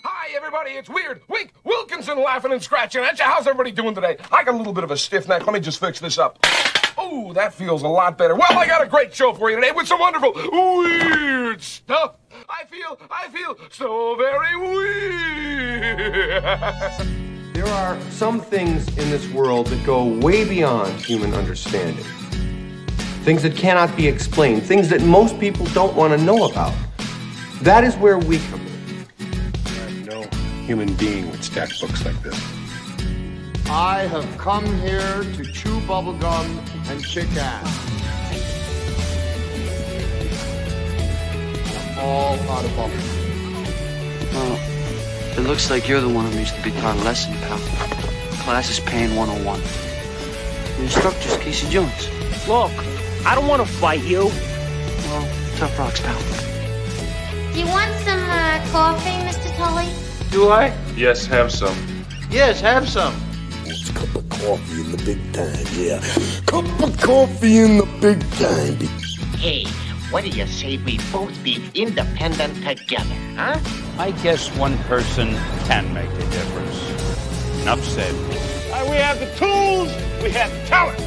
Hi, everybody, it's Weird Wink Wilkinson laughing and scratching at you. How's everybody doing today? I got a little bit of a stiff neck. Let me just fix this up. Oh, that feels a lot better. Well, I got a great show for you today with some wonderful weird stuff. I feel so very weird. There are some things in this world that go way beyond human understanding. Things that cannot be explained, things that most people don't want to know about. That is where we come in. No human being would stack books like this. I have come here to chew bubblegum and kick ass. I'm all out of bubblegum. Well, it looks like you're the one who needs to be taught a lesson, pal. Class is paying 101. The instructor's Casey Jones. Look, I don't want to fight you. Well, tough rocks, pal. Do you want some coffee, Mr. Tully? Do I? Yes, have some. Yes, have some. It's a cup of coffee in the big time, yeah. Cup of coffee in the big time. Hey, what do you say we both be independent together, huh? I guess one person can make a difference. Enough said. We have the tools, we have the talent.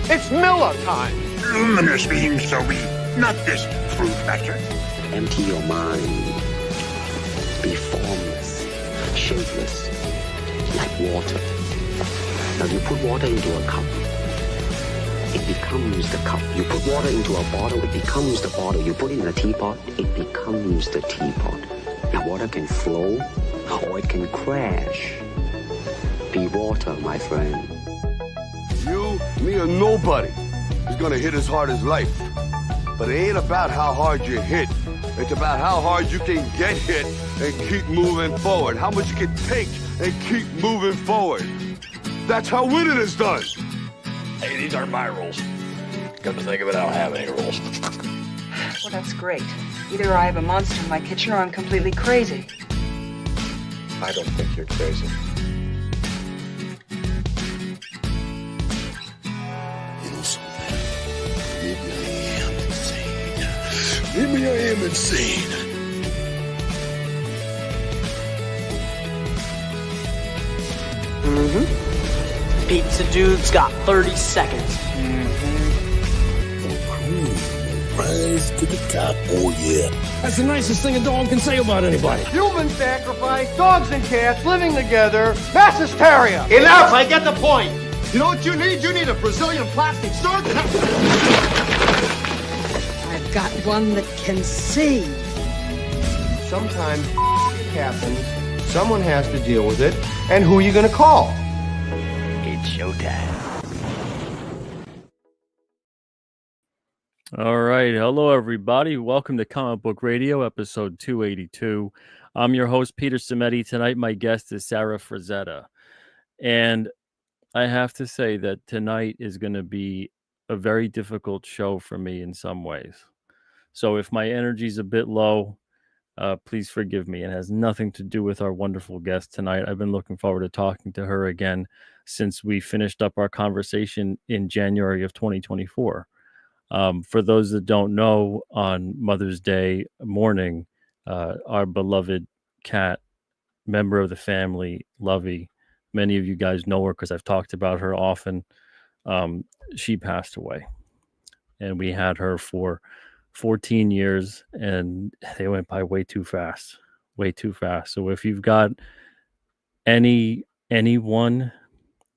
It's Miller time. Luminous beings, so we, not this fruit bastard. Empty your mind. Be formless, shapeless, like water. Now you put water into a cup, it becomes the cup. You put water into a bottle, it becomes the bottle. You put it in a teapot, it becomes the teapot. Now water can flow, or it can crash. Be water, my friend. You, me, or nobody is gonna hit as hard as life. But it ain't about how hard you hit. It's about how hard you can get hit and keep moving forward. How much you can take and keep moving forward. That's how winning is done. Hey, these aren't my rules. Come to think of it, I don't have any rules. Well, that's great. Either I have a monster in my kitchen or I'm completely crazy. I don't think you're crazy. You know something? Maybe I am insane. Maybe I am insane. Pizza dude's got 30 seconds. Rise to the top, oh yeah. That's the nicest thing a dog can say about anybody. Human sacrifice, dogs and cats living together, mass hysteria. Enough, I get the point. You know what you need? You need a Brazilian plastic surgeon. I've got one that can see. Sometimes happens, someone has to deal with it, and who are you going to call? It's showtime. All right. Hello, everybody. Welcome to Comic Book Radio, episode 282. I'm your host, Peter Cimetti. Tonight, my guest is SARA FRAZETTA. And I have to say that tonight is going to be a very difficult show for me in some ways. So if my energy is a bit low, please forgive me. It has nothing to do with our wonderful guest tonight. I've been looking forward to talking to her again since we finished up our conversation in January of 2024. For those that don't know, on Mother's Day morning, our beloved cat, member of the family, Lovey, many of you guys know her because I've talked about her often. She passed away, and we had her for 14 years, and they went by way too fast. So if you've got anyone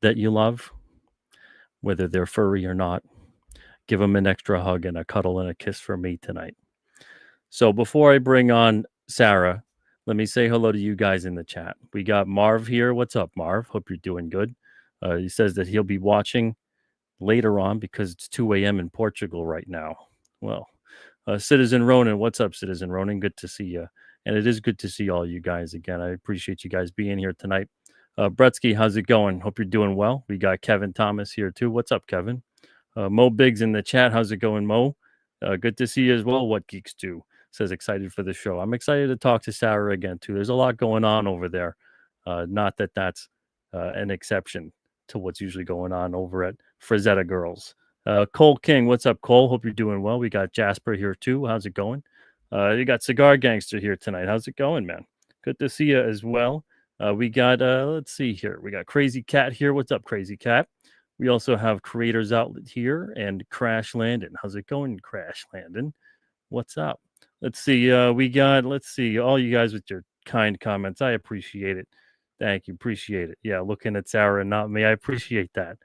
that you love, whether they're furry or not, give them an extra hug and a cuddle and a kiss from me tonight. So before I bring on SARA, let me say hello to you guys in the chat. We got Marv here. What's up, Marv? Hope you're doing good. He says that he'll be watching later on because it's 2 a.m. in Portugal right now. Well, Citizen Ronan, what's up, Citizen Ronan? Good to see you. And it is good to see all you guys again. I appreciate you guys being here tonight. Bretsky, how's it going? Hope you're doing well. We got Kevin Thomas here too. What's up, Kevin? Mo Biggs in the chat. How's it going, Mo? Good to see you as well. What Geeks Do says excited for the show. I'm excited to talk to SARA again too. There's a lot going on over there. Not that that's an exception to what's usually going on over at Frazetta Girls. Cole King, what's up, Cole? Hope you're doing well. We got Jasper here too. How's it going? You got Cigar Gangster here tonight. How's it going, man? Good to see you as well. We got, let's see here. We got Crazy Cat here. What's up, Crazy Cat? We also have Creators Outlet here and Crash Landon. How's it going, Crash Landon? What's up? Let's see. We got, let's see, all you guys with your kind comments. I appreciate it. Thank you. Appreciate it. Yeah, looking at Sarah and not me. I appreciate that.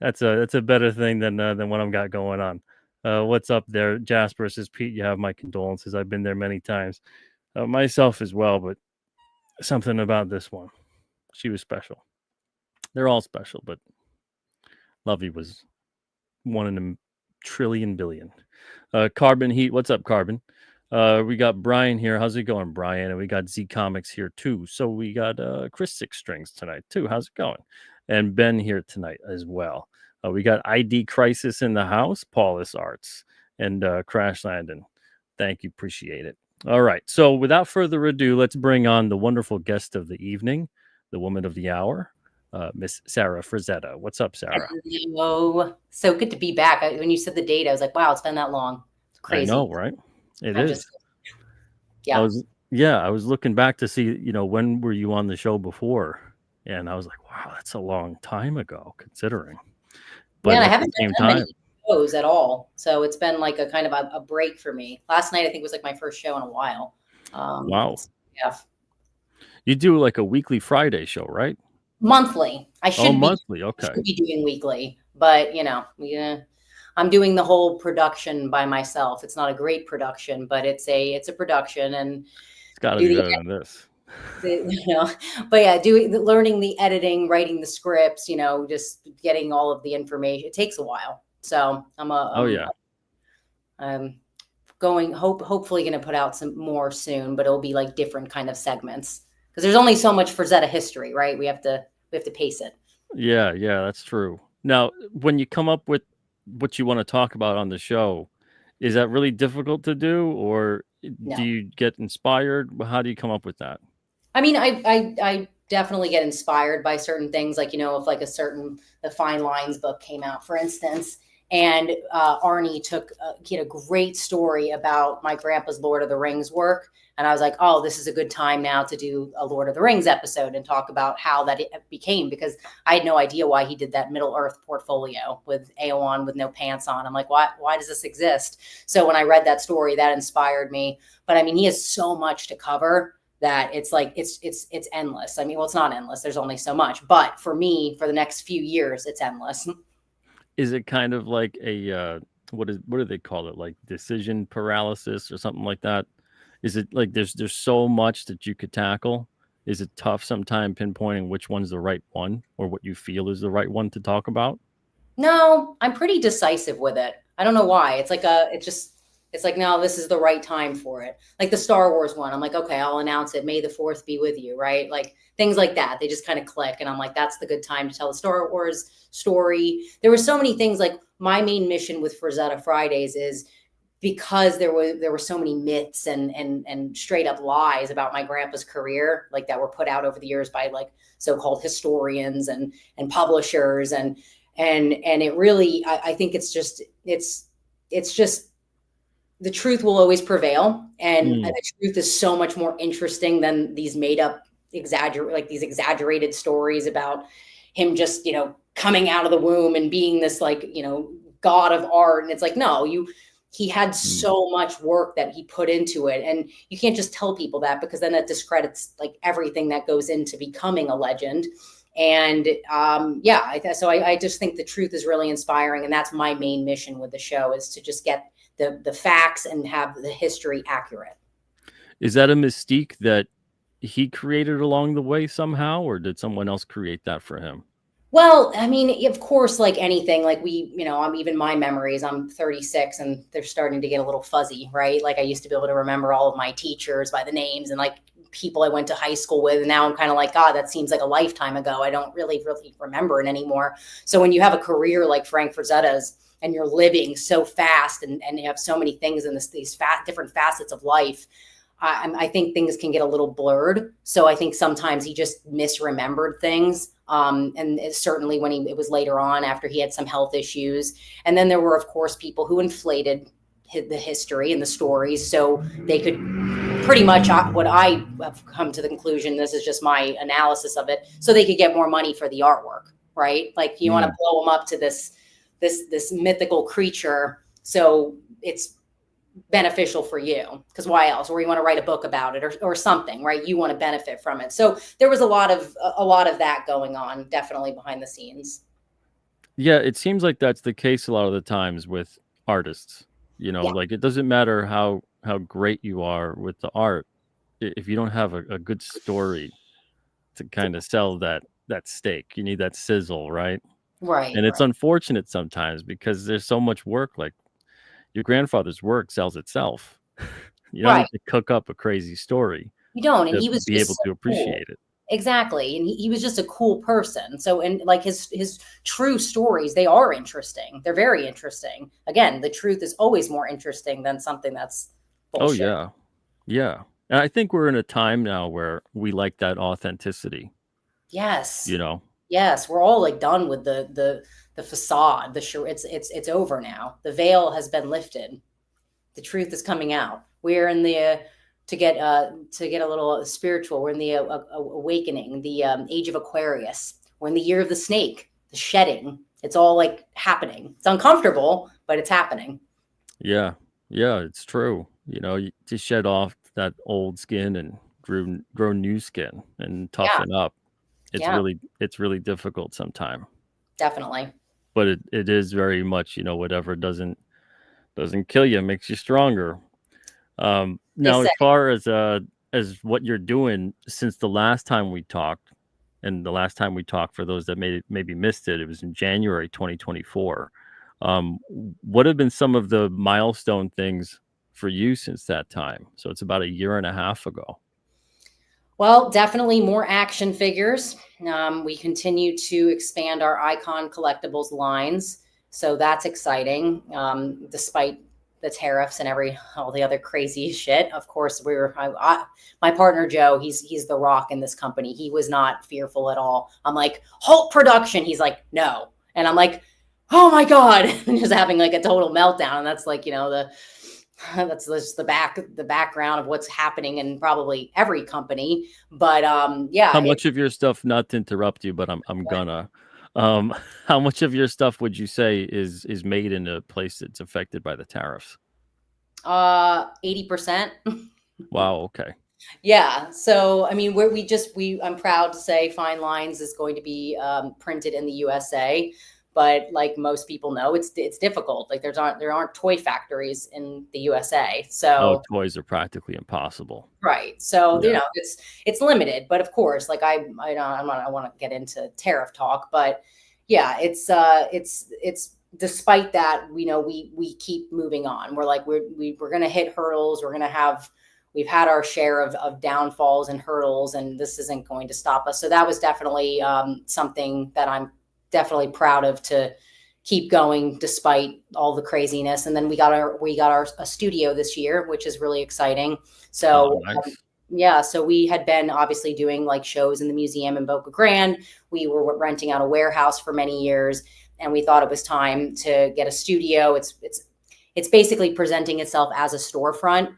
That's a better thing than what I've got going on. What's up there? Jasper says, Pete, you have my condolences. I've been there many times. Myself as well, but something about this one. She was special. They're all special, but Lovey was one in a trillion billion. Carbon Heat, what's up, Carbon? We got Brian here. How's it going, Brian? And we got Z Comics here too. So we got Chris Six Strings tonight too. How's it going? And Ben here tonight as well. We got ID Crisis in the house, Paulus Arts, and Crash Landon. Thank you. Appreciate it. All right. So without further ado, let's bring on the wonderful guest of the evening, the woman of the hour, Miss SARA Frazetta. What's up, Sarah? Hello. So good to be back. When you said the date, I was like, wow, it's been that long. It's crazy. I know, right? It is. Yeah. I was looking back to see, when were you on the show before? And I was like, wow, that's a long time ago, considering. But I haven't done that many shows at all. So it's been like a kind of a break for me. Last night, I think, was like my first show in a while. Wow. Yeah. You do like a weekly Friday show, right? Monthly. I should monthly. Okay. Should be doing weekly, but I'm doing the whole production by myself. It's not a great production, but it's a production, and it's got to be better than this. But yeah, learning the editing, writing the scripts, just getting all of the information. It takes a while. So I'm hopefully going to put out some more soon, but it'll be like different kind of segments because there's only so much Frazetta history, right? We have to pace it. Yeah, that's true. Now, when you come up with what you want to talk about on the show, is that really difficult to do, or do you get inspired? How do you come up with that? I mean, I definitely get inspired by certain things, like, if like the Fine Lines book came out, for instance, and Arnie he had a great story about my grandpa's Lord of the Rings work. And I was like, oh, this is a good time now to do a Lord of the Rings episode and talk about how that it became, because I had no idea why he did that Middle Earth portfolio with Eowyn with no pants on. I'm like, why does this exist? So when I read that story, that inspired me. But I mean, he has so much to cover that it's like, it's endless. I mean, well, it's not endless. There's only so much, but for me, for the next few years, it's endless. Is it kind of like a, what do they call it? Like decision paralysis or something like that? Is it like there's so much that you could tackle? Is it tough sometimes pinpointing which one's the right one or what you feel is the right one to talk about? No, I'm pretty decisive with it. I don't know why. It's like it's like, no, this is the right time for it. Like the Star Wars one, I'm like, okay, I'll announce it. May the 4th be with you, right? Like things like that. They just kind of click. And I'm like, that's the good time to tell the Star Wars story. There were so many things. Like my main mission with Frazetta Fridays is because there were so many myths and straight up lies about my grandpa's career, like that were put out over the years by like so-called historians and publishers. And it really, I think it's just the truth will always prevail. And the truth is so much more interesting than these made up exaggerated stories about him just, coming out of the womb and being this like, god of art. And it's like, no, he had so much work that he put into it. And you can't just tell people that, because then that discredits like everything that goes into becoming a legend. And so I just think the truth is really inspiring. And that's my main mission with the show, is to just get the facts and have the history accurate. Is that a mystique that he created along the way somehow, or did someone else create that for him? Well, I mean, of course, like anything, like I'm even my memories, I'm 36 and they're starting to get a little fuzzy, right? Like I used to be able to remember all of my teachers by the names and like people I went to high school with. And now I'm kind of like, God, that seems like a lifetime ago. I don't really remember it anymore. So when you have a career like Frank Frazetta's and you're living so fast and you have so many things in these different facets of life, I think things can get a little blurred. So I think sometimes he just misremembered things. And certainly when it was later on after he had some health issues. And then there were, of course, people who inflated the history and the stories so they could pretty much, what I have come to the conclusion, this is just my analysis of it, so they could get more money for the artwork, right? Like you want to blow them up to this mythical creature, so it's beneficial for you, because why else? Or you want to write a book about it or something, right? You want to benefit from it. So there was a lot of that going on, definitely behind the scenes. Yeah, it seems like that's the case a lot of the times with artists. Like it doesn't matter how great you are with the art, if you don't have a good story to kind of sell that steak, you need that sizzle, right? Right. And it's unfortunate sometimes because there's so much work. Like your grandfather's work sells itself. You don't need to cook up a crazy story. You don't, and to he was be able to appreciate it. Exactly. And he was just a cool person. So, and like his true stories, they are interesting. They're very interesting. Again, the truth is always more interesting than something that's bullshit. Oh yeah. Yeah. And I think we're in a time now where we like that authenticity. Yes. Yes, we're all like done with the facade. It's over now. The veil has been lifted. The truth is coming out. We're in the to get a little spiritual. We're in the awakening, the age of Aquarius. We're in the year of the snake, the shedding. It's all like happening. It's uncomfortable, but it's happening. Yeah, it's true. To shed off that old skin and grow new skin and toughen up. It's really difficult sometimes. Definitely. But it is very much, whatever doesn't kill you makes you stronger. Now, as far as what you're doing since the last time we talked, and the last time we talked, for those that maybe missed it, it was in January 2024. What have been some of the milestone things for you since that time? So it's about a year and a half ago. Well, definitely more action figures. We continue to expand our Icon collectibles lines. So that's exciting, despite the tariffs and all the other crazy shit. Of course, my partner, Joe, he's the rock in this company. He was not fearful at all. I'm like, halt production. He's like, no. And I'm like, oh my God. And just having like a total meltdown. And that's like, that's just the background of what's happening in probably every company. But How much of your stuff, not to interrupt you, but I'm gonna, how much of your stuff would you say is made in a place that's affected by the tariffs? 80%. Wow. Okay. Yeah. So, I mean, I'm proud to say Fine Lines is going to be printed in the USA. But like most people know, it's difficult. Like there aren't toy factories in the USA. So toys are practically impossible. Right. So, it's limited. But of course, like I want to get into tariff talk, but yeah, it's despite that, we keep moving on. We're like, we're going to hit hurdles. We've had our share of downfalls and hurdles, and this isn't going to stop us. So that was definitely something that I'm definitely proud of, to keep going despite all the craziness. And then we got a studio this year, which is really exciting. So nice. So we had been obviously doing like shows in the museum in Boca Grande. We were renting out a warehouse for many years, and we thought it was time to get a studio. It's basically presenting itself as a storefront.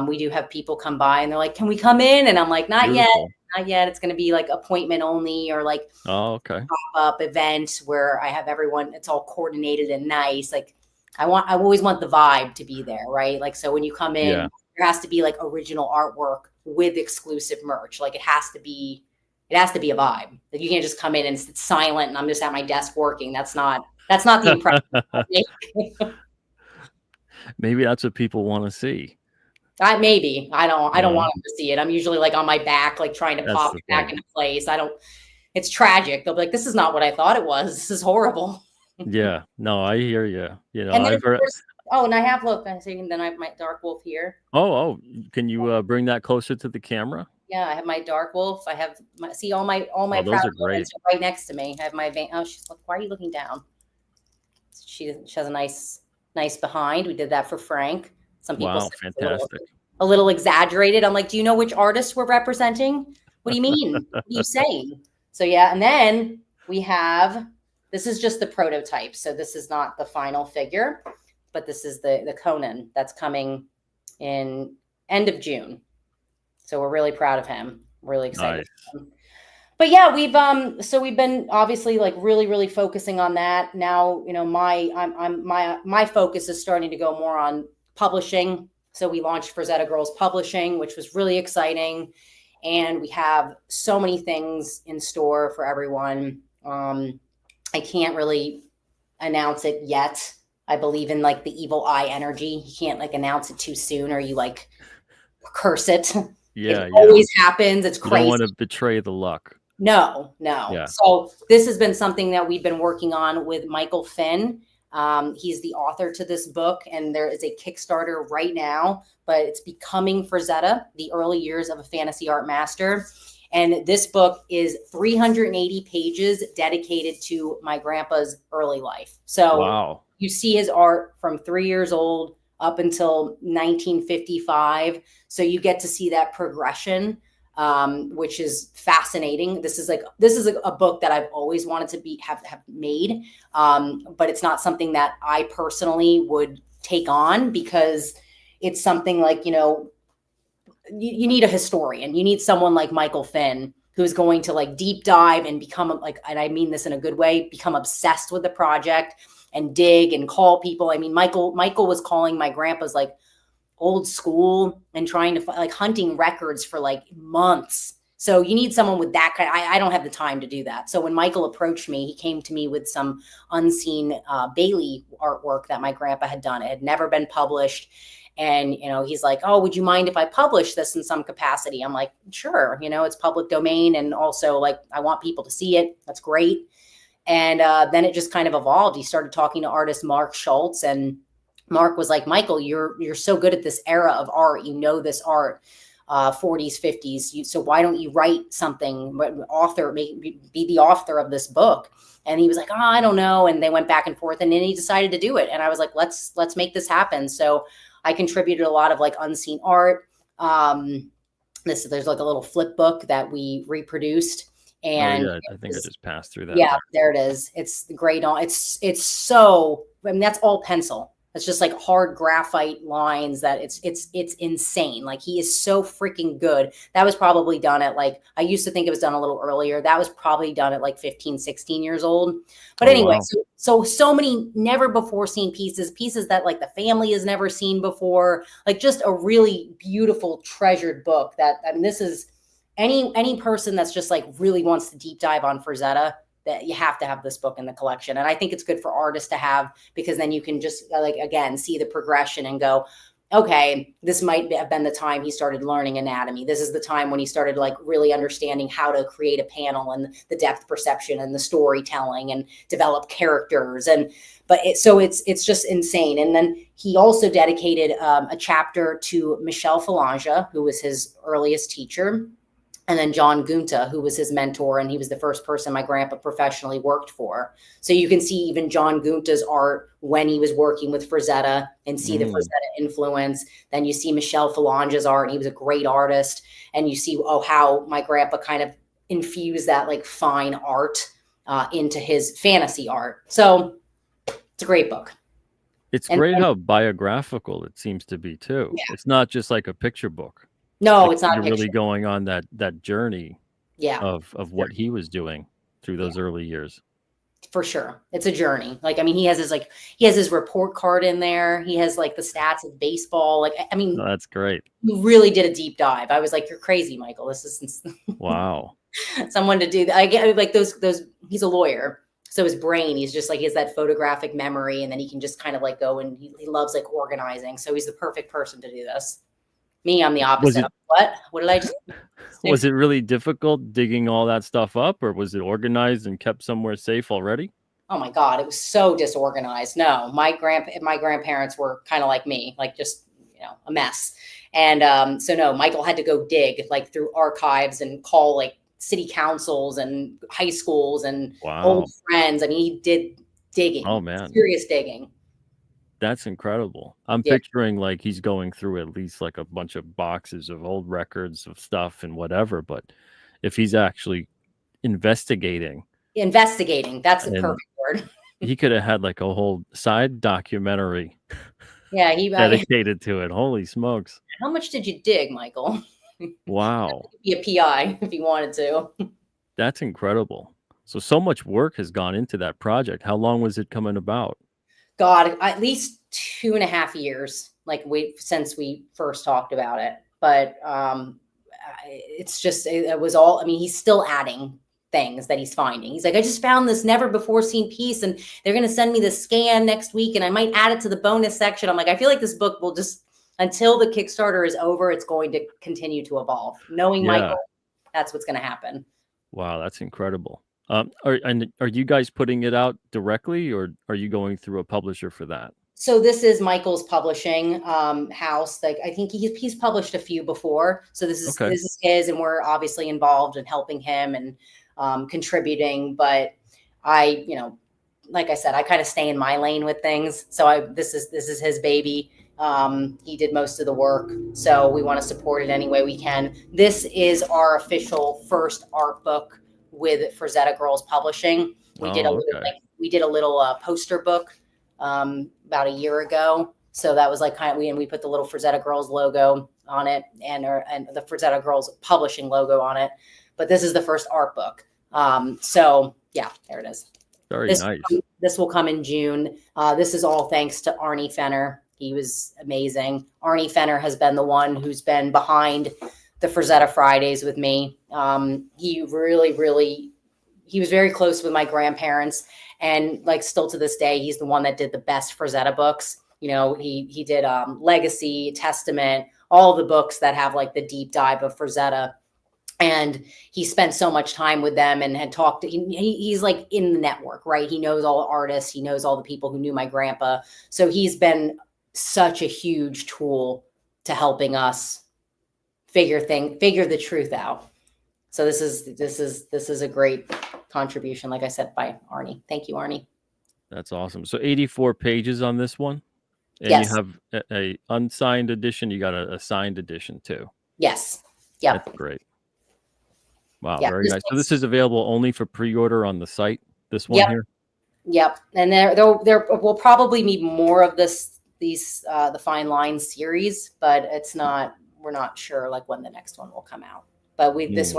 We do have people come by and they're like, can we come in? And I'm like, not yet. It's going to be like appointment only, or like pop-up event where I have everyone, it's all coordinated and nice. Like I always want the vibe to be there, right? Like, so when you come in, there has to be like original artwork with exclusive merch. Like it has to be a vibe. Like you can't just come in and it's silent and I'm just at my desk working. That's not the impression. Maybe that's what people want to see. Maybe I don't want them to see it. I'm usually like on my back, like trying to pop it back into place. It's tragic. They'll be like, this is not what I thought it was. This is horrible. Yeah, no, I hear you. And then and I have, look, I see, and then I have my Dark Wolf here. Oh, can you bring that closer to the camera? Yeah, I have my Dark Wolf. I have all my those are great. Right next to me. I have my why are you looking down? She has a nice behind. We did that for Frank. Some people say fantastic. A little exaggerated. I'm like, do you know which artists we're representing? What do you mean? What are you saying? So yeah, and then we have, this is just the prototype. So this is not the final figure, but this is the Conan that's coming in end of June. So we're really proud of him. Really excited. Nice. But yeah, we've been obviously like really focusing on that. Now, you know, my focus is starting to go more on publishing. So we launched FRAZETTA Girls Publishing, which was really exciting. And we have so many things in store for everyone. I can't really announce it yet. I believe in like the evil eye energy. You can't like announce it too soon or you like curse it. Yeah, it always happens. It's you crazy. don't want to betray the luck. No. Yeah. So this has been something that we've been working on with Michael Finn. He's the author to this book, and there is a Kickstarter right now, but it's Becoming FRAZETTA, The Early Years of a Fantasy Art Master. And this book is 380 pages dedicated to my grandpa's early life. So wow. You see his art from 3 years old up until 1955. So you get to see that progression, which is fascinating. This is a book that I've always wanted to have made, but it's not something that I personally would take on because it's something like, you know, you need a historian. You need someone like Michael Finn who's going to like deep dive and become like, and I mean this in a good way, become obsessed with the project and dig and call people. I mean, Michael was calling my grandpa's like old school and trying to like hunting records for like months. So you need someone with that kind. I don't have the time to do that. So when Michael approached me, he came to me with some unseen Bailey artwork that my grandpa had done. It had never been published. And, you know, he's like, oh, would you mind if I publish this in some capacity? I'm like, sure. You know, it's public domain. And also like, I want people to see it. That's great. And then it just kind of evolved. He started talking to artist Mark Schultz, and Mark was like, Michael, you're so good at this era of art. You know, this art, 40s, 50s. So why don't you write something, be the author of this book? And he was like, oh, I don't know. And they went back and forth, and then he decided to do it. And I was like, let's make this happen. So I contributed a lot of like unseen art. There's like a little flip book that we reproduced. And I think I just passed through that. Yeah, there it is. It's great. It's so, I mean, that's all pencil. It's just like hard graphite lines that it's insane. Like he is so freaking good. That was probably done at like, I used to think it was done a little earlier. That was probably done at like 15, 16 years old. But anyway, wow. So many never before seen pieces that like the family has never seen before, like just a really beautiful treasured book that, I mean, this is any person that's just like really wants to deep dive on FRAZETTA, that you have to have this book in the collection. And I think it's good for artists to have, because then you can just like, again, see the progression and go, okay, this might have been the time he started learning anatomy. This is the time when he started like really understanding how to create a panel and the depth perception and the storytelling and develop characters. It's just insane. And then he also dedicated a chapter to Michel Falange, who was his earliest teacher. And then John Gunta, who was his mentor, and he was the first person my grandpa professionally worked for. So you can see even John Gunta's art when he was working with FRAZETTA and see the FRAZETTA influence. Then you see Michel Falange's art, and he was a great artist. And you see, how my grandpa kind of infused that like fine art into his fantasy art. So it's a great book. It's great how biographical it seems to be too. Yeah. It's not just like a picture book. No, like it's not. You're really going on that journey, yeah, of what he was doing through those early years. For sure, it's a journey. Like, I mean, he has his report card in there. He has like the stats of baseball. Like, I mean, that's great. He really did a deep dive. I was like, you're crazy, Michael. This is wow. Someone to do that. I get like those. He's a lawyer, so his brain, he's just like, he has that photographic memory, and then he can just kind of like go and he loves like organizing. So he's the perfect person to do this. Me, I'm the opposite. What did I do? Was it really difficult digging all that stuff up, or was it organized and kept somewhere safe already? Oh my God, it was so disorganized. No, my grandparents were kind of like me, like just, a mess. And so no, Michael had to go dig like through archives and call like city councils and high schools and old friends. I mean, he did digging. Oh man, serious digging. That's incredible. I'm picturing like he's going through at least like a bunch of boxes of old records of stuff and whatever. But if he's actually investigating. Investigating. That's the And perfect word. he could have had like a whole side documentary Yeah, dedicated to it. Holy smokes. How much did you dig, Michael? Wow. Be a PI if you wanted to. That's incredible. So much work has gone into that project. How long was it coming about? God, at least 2.5 years, since we first talked about it. But it's just, it was all, I mean, he's still adding things that he's finding. He's like, I just found this never before seen piece, and they're going to send me the scan next week, and I might add it to the bonus section. I'm like, I feel like this book will just, until the Kickstarter is over, it's going to continue to evolve. Knowing Michael, that's what's going to happen. Wow, that's incredible. Are you guys putting it out directly, or are you going through a publisher for that? So this is Michael's publishing house. Like, I think he's published a few before. So this is his, and we're obviously involved in helping him and contributing. But I, like I said, I kind of stay in my lane with things. So this is his baby. He did most of the work, so we want to support it any way we can. This is our official first art book with Frazetta Girls Publishing. We did a little poster book about a year ago. So that was like we put the little Frazetta Girls logo on it and the Frazetta Girls Publishing logo on it. But this is the first art book. So yeah, there it is. Very nice. This will come in June. This is all thanks to Arnie Fenner. He was amazing. Arnie Fenner has been the one who's been behind the Frazetta Fridays with me. He was very close with my grandparents, and like still to this day, he's the one that did the best Frazetta books. He did Legacy, Testament, all the books that have like the deep dive of Frazetta. And he spent so much time with them and had talked to, he's like in the network, right? He knows all the artists. He knows all the people who knew my grandpa. So he's been such a huge tool to helping us figure the truth out. So this is a great contribution, like I said, by Arnie. Thank you, Arnie. That's awesome. So 84 pages on this one. And yes. You have a unsigned edition. You got a signed edition too. Yes. Yeah. That's great. Wow, very nice. So this is available only for pre-order on the site. This one here. Yep. And there will probably be more of the Fine Line series, but we're not sure like when the next one will come out. But this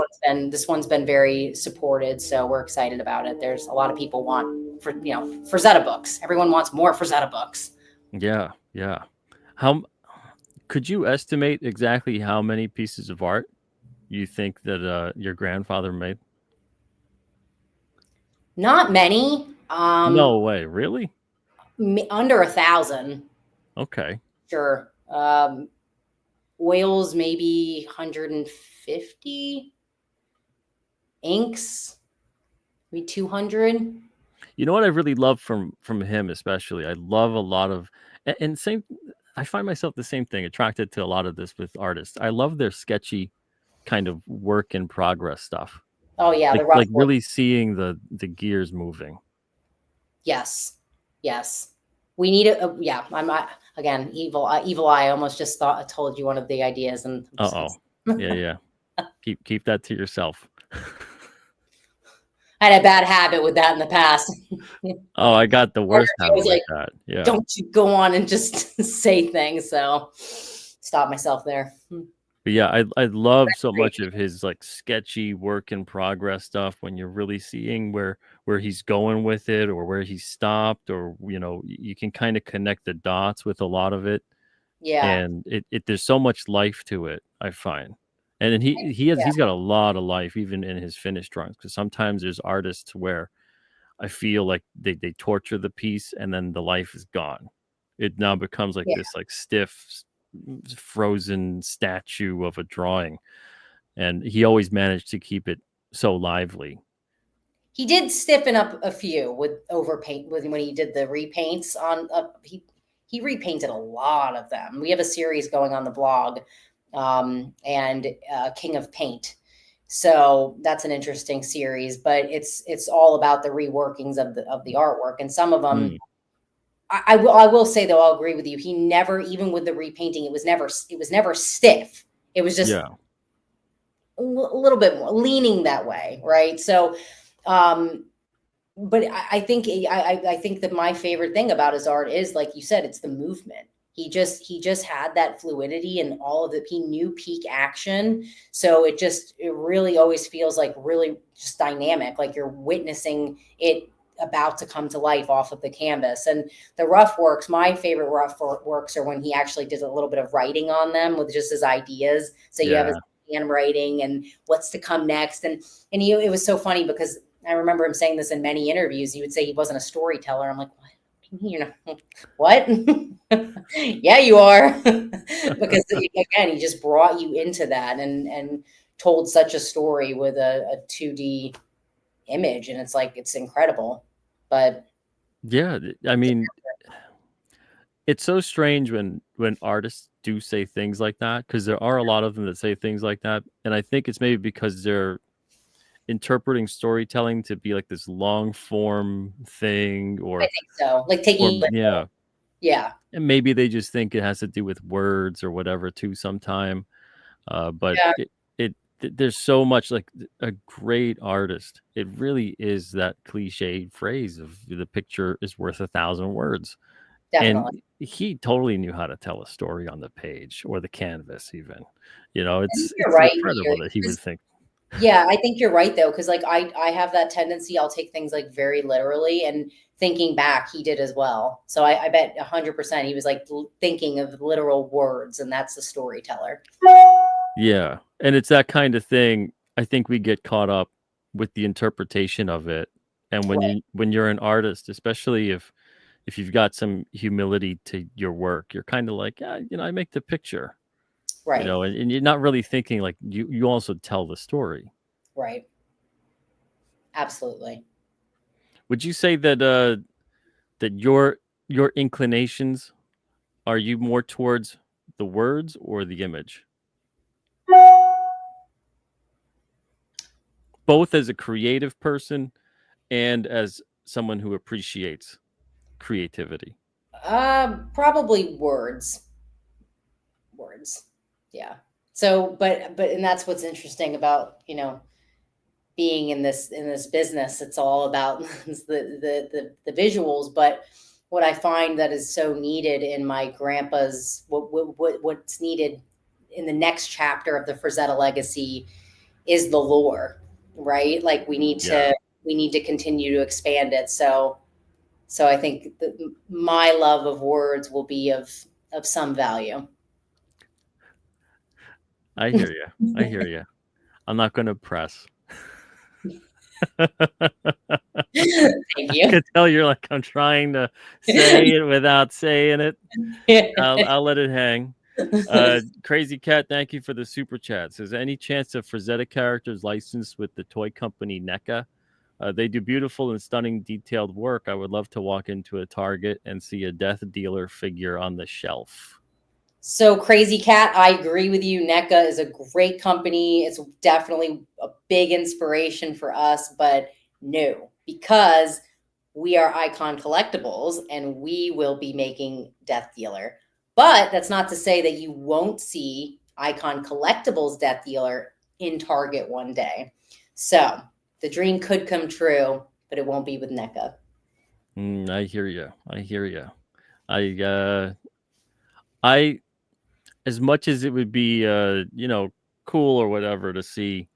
one's been very supported, so we're excited about it. There's a lot of people want Frazetta books. Everyone wants more Frazetta books. Yeah. How could you estimate exactly how many pieces of art you think that your grandfather made? Not many. No way, really? Under 1,000. Okay. Sure. Oils maybe 150. Inks maybe 200. You know what I really love from him, especially? I love a lot of and same. I find myself the same thing, attracted to a lot of this with artists. I love their sketchy kind of work in progress stuff. Oh yeah, like really seeing the gears moving. Yes. We need I'm not, again, evil eye. I almost just told you one of the ideas, and yeah. keep that to yourself. I had a bad habit with that in the past. Oh, I got the worst habit like that. Yeah. Don't you go on and just say things. So stop myself there. But yeah, I love so much of his like sketchy work in progress stuff when you're really seeing where he's going with it or where he stopped, or you can kind of connect the dots with a lot of it. Yeah. And there's so much life to it, I find. And he's got a lot of life even in his finished drawings, because sometimes there's artists where I feel like they torture the piece and then the life is gone. It now becomes like this like stiff frozen statue of a drawing, and he always managed to keep it so lively. He did stiffen up a few with overpaint when he did the repaints on he repainted a lot of them. We have a series going on the blog, and King of Paint. So that's an interesting series, but it's all about the reworkings of the artwork, and some of them I will say though, I'll agree with you. He never, even with the repainting, it was never stiff. It was just a little bit more leaning that way, right? So, but I think I think that my favorite thing about his art is, like you said, it's the movement. He just had that fluidity and all of it. He knew peak action, so it really always feels like really just dynamic, like you're witnessing it about to come to life off of the canvas. And the rough works, my favorite rough works are when he actually did a little bit of writing on them with just his ideas. So you have his handwriting and what's to come next, and it was so funny because I remember him saying this in many interviews. He would say he wasn't a storyteller. I'm like, what? You know, what? Yeah, you are. Because again, he just brought you into that and told such a story with a 2D image. And it's like, it's incredible. But yeah, I mean, it's so strange when artists do say things like that, because there are a lot of them that say things like that. And I think it's maybe because they're interpreting storytelling to be like this long form thing, or I think so. Like taking, yeah. And maybe they just think it has to do with words or whatever too sometime. But there's so much, like a great artist. It really is that cliche phrase of the picture is worth 1,000 words. Definitely. And he totally knew how to tell a story on the page or the canvas even. You know, it's right, incredible that he would think. Yeah, I think you're right though, because like I have that tendency. I'll take things like very literally, and thinking back, he did as well. So I bet 100% he was like thinking of literal words, and that's the storyteller. Yeah, and it's that kind of thing. I think we get caught up with the interpretation of it, and when you're an artist, especially if you've got some humility to your work, you're kind of like, yeah, you know, I make the picture. Right. You know, and you're not really thinking like you also tell the story. Right. Absolutely. Would you say that that your inclinations, are you more towards the words or the image? Both as a creative person and as someone who appreciates creativity. Probably words. Yeah. So, but and that's what's interesting about, you know, being in this business. It's all about the visuals. But what I find that is so needed in my grandpa's, what's needed in the next chapter of the FRAZETTA legacy is the lore, right? Like we need to continue to expand it. So I think my love of words will be of some value. I hear you. I hear you. I'm not going to press. Thank you. I can tell you're like, I'm trying to say it without saying it. I'll let it hang. Crazy Cat, thank you for the super chat. Says, any chance of FRAZETTA characters licensed with the toy company NECA? They do beautiful and stunning detailed work. I would love to walk into a Target and see a Death Dealer figure on the shelf. So Crazy Cat, I agree with you. NECA is a great company. It's definitely a big inspiration for us, but no, because we are Icon Collectibles and we will be making Death Dealer. But that's not to say that you won't see Icon Collectibles Death Dealer in Target one day. So the dream could come true, but it won't be with NECA. I hear you. I hear you. I as much as it would be, you know, cool or whatever to see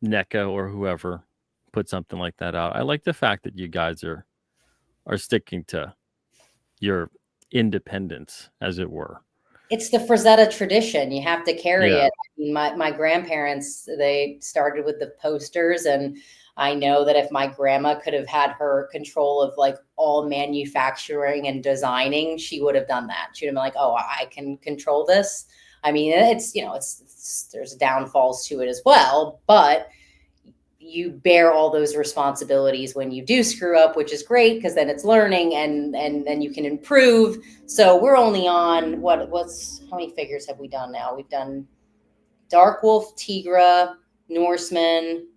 NECA or whoever put something like that out, I like the fact that you guys are sticking to your independence, as it were. It's the FRAZETTA tradition. You have to carry it. I mean, my grandparents, they started with the posters, and I know that if my grandma could have had her control of like all manufacturing and designing, she would have done that. She'd have been like, oh, I can control this. I mean, it's, you know, it's there's downfalls to it as well, but you bear all those responsibilities when you do screw up, which is great because then it's learning and then you can improve. So we're only on how many figures have we done now? We've done Dark Wolf, Tigra, Norseman,